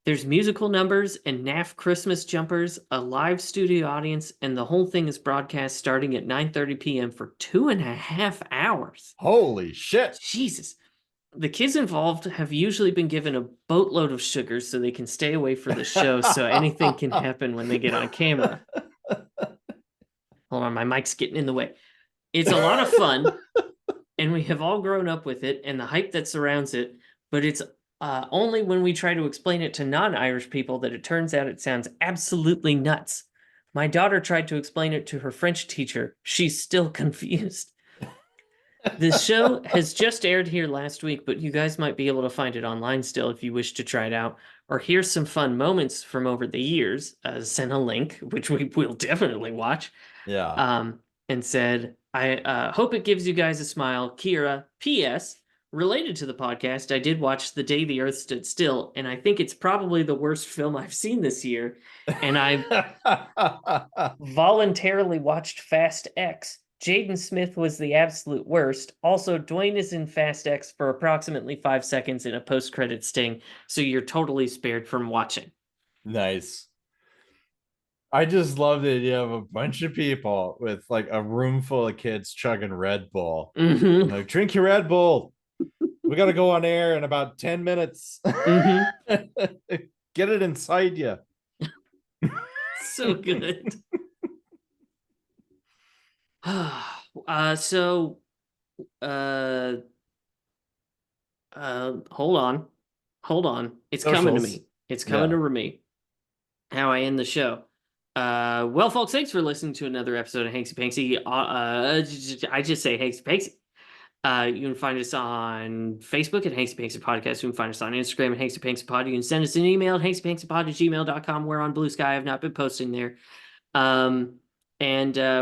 There's musical numbers and naff Christmas jumpers, a live studio audience, and the whole thing is broadcast starting at 9:30 p.m. for 2.5 hours. Holy shit. Jesus. The kids involved have usually been given a boatload of sugars so they can stay away from the show, so anything can happen when they get on camera. Hold on, my mic's getting in the way. It's a lot of fun, and we have all grown up with it and the hype that surrounds it, but it's only when we try to explain it to non-Irish people that it turns out it sounds absolutely nuts. My daughter tried to explain it to her French teacher. She's still confused. This show has just aired here last week, but you guys might be able to find it online still if you wish to try it out, or hear some fun moments from over the years. Sent a link, which we will definitely watch. Yeah. And said, I hope it gives you guys a smile. Kira, P.S. Related to the podcast, I did watch The Day the Earth Stood Still, and I think it's probably the worst film I've seen this year. And I voluntarily watched Fast X. Jaden Smith was the absolute worst. Also, Dwayne is in Fast X for approximately 5 seconds in a post-credit sting, so you're totally spared from watching. Nice. I just love the idea of a bunch of people with like a room full of kids chugging Red Bull. Mm-hmm. Like, drink your Red Bull. We got to go on air in about 10 minutes. Mm-hmm. Get it inside you. So good. So hold on. It's coming to Socials. me. It's coming to me. How I end the show. Well, folks, thanks for listening to another episode of Hanksy Panksy. I just say Hanksy Panksy. You can find us on Facebook at Hanksy Panksy Podcast. You can find us on Instagram at Hanksy Panksy Pod. You can send us an email at hanksy.panksy@gmail.com. We're on Blue Sky. I've not been posting there. And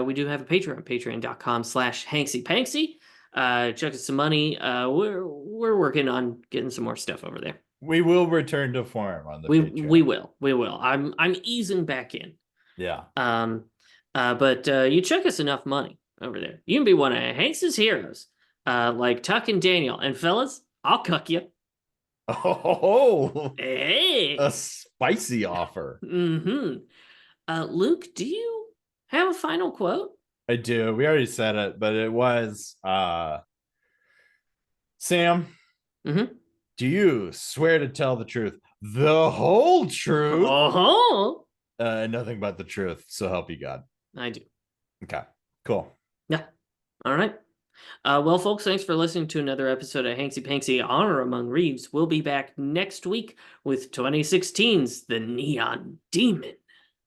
we do have a Patreon, patreon.com/Hanksy Panksy. Chuck us some money. We're working on getting some more stuff over there. We will return to form on the Patreon. We will. I'm easing back in. Yeah. But you chuck us enough money over there. You can be one of Hanks's heroes, like Tuck and Daniel. And fellas, I'll cuck you. Oh, Hey, a spicy offer. Mm-hmm. Luke, do you have a final quote? I do. We already said it, but it was Sam. Mm-hmm. Do you swear to tell the truth, the whole truth, Oh, nothing but the truth? So help you God. I do. Okay, cool. Yeah. All right. Well, folks, thanks for listening to another episode of Hanksy Panksy Honor Among Reeves. We'll be back next week with 2016's The Neon Demon.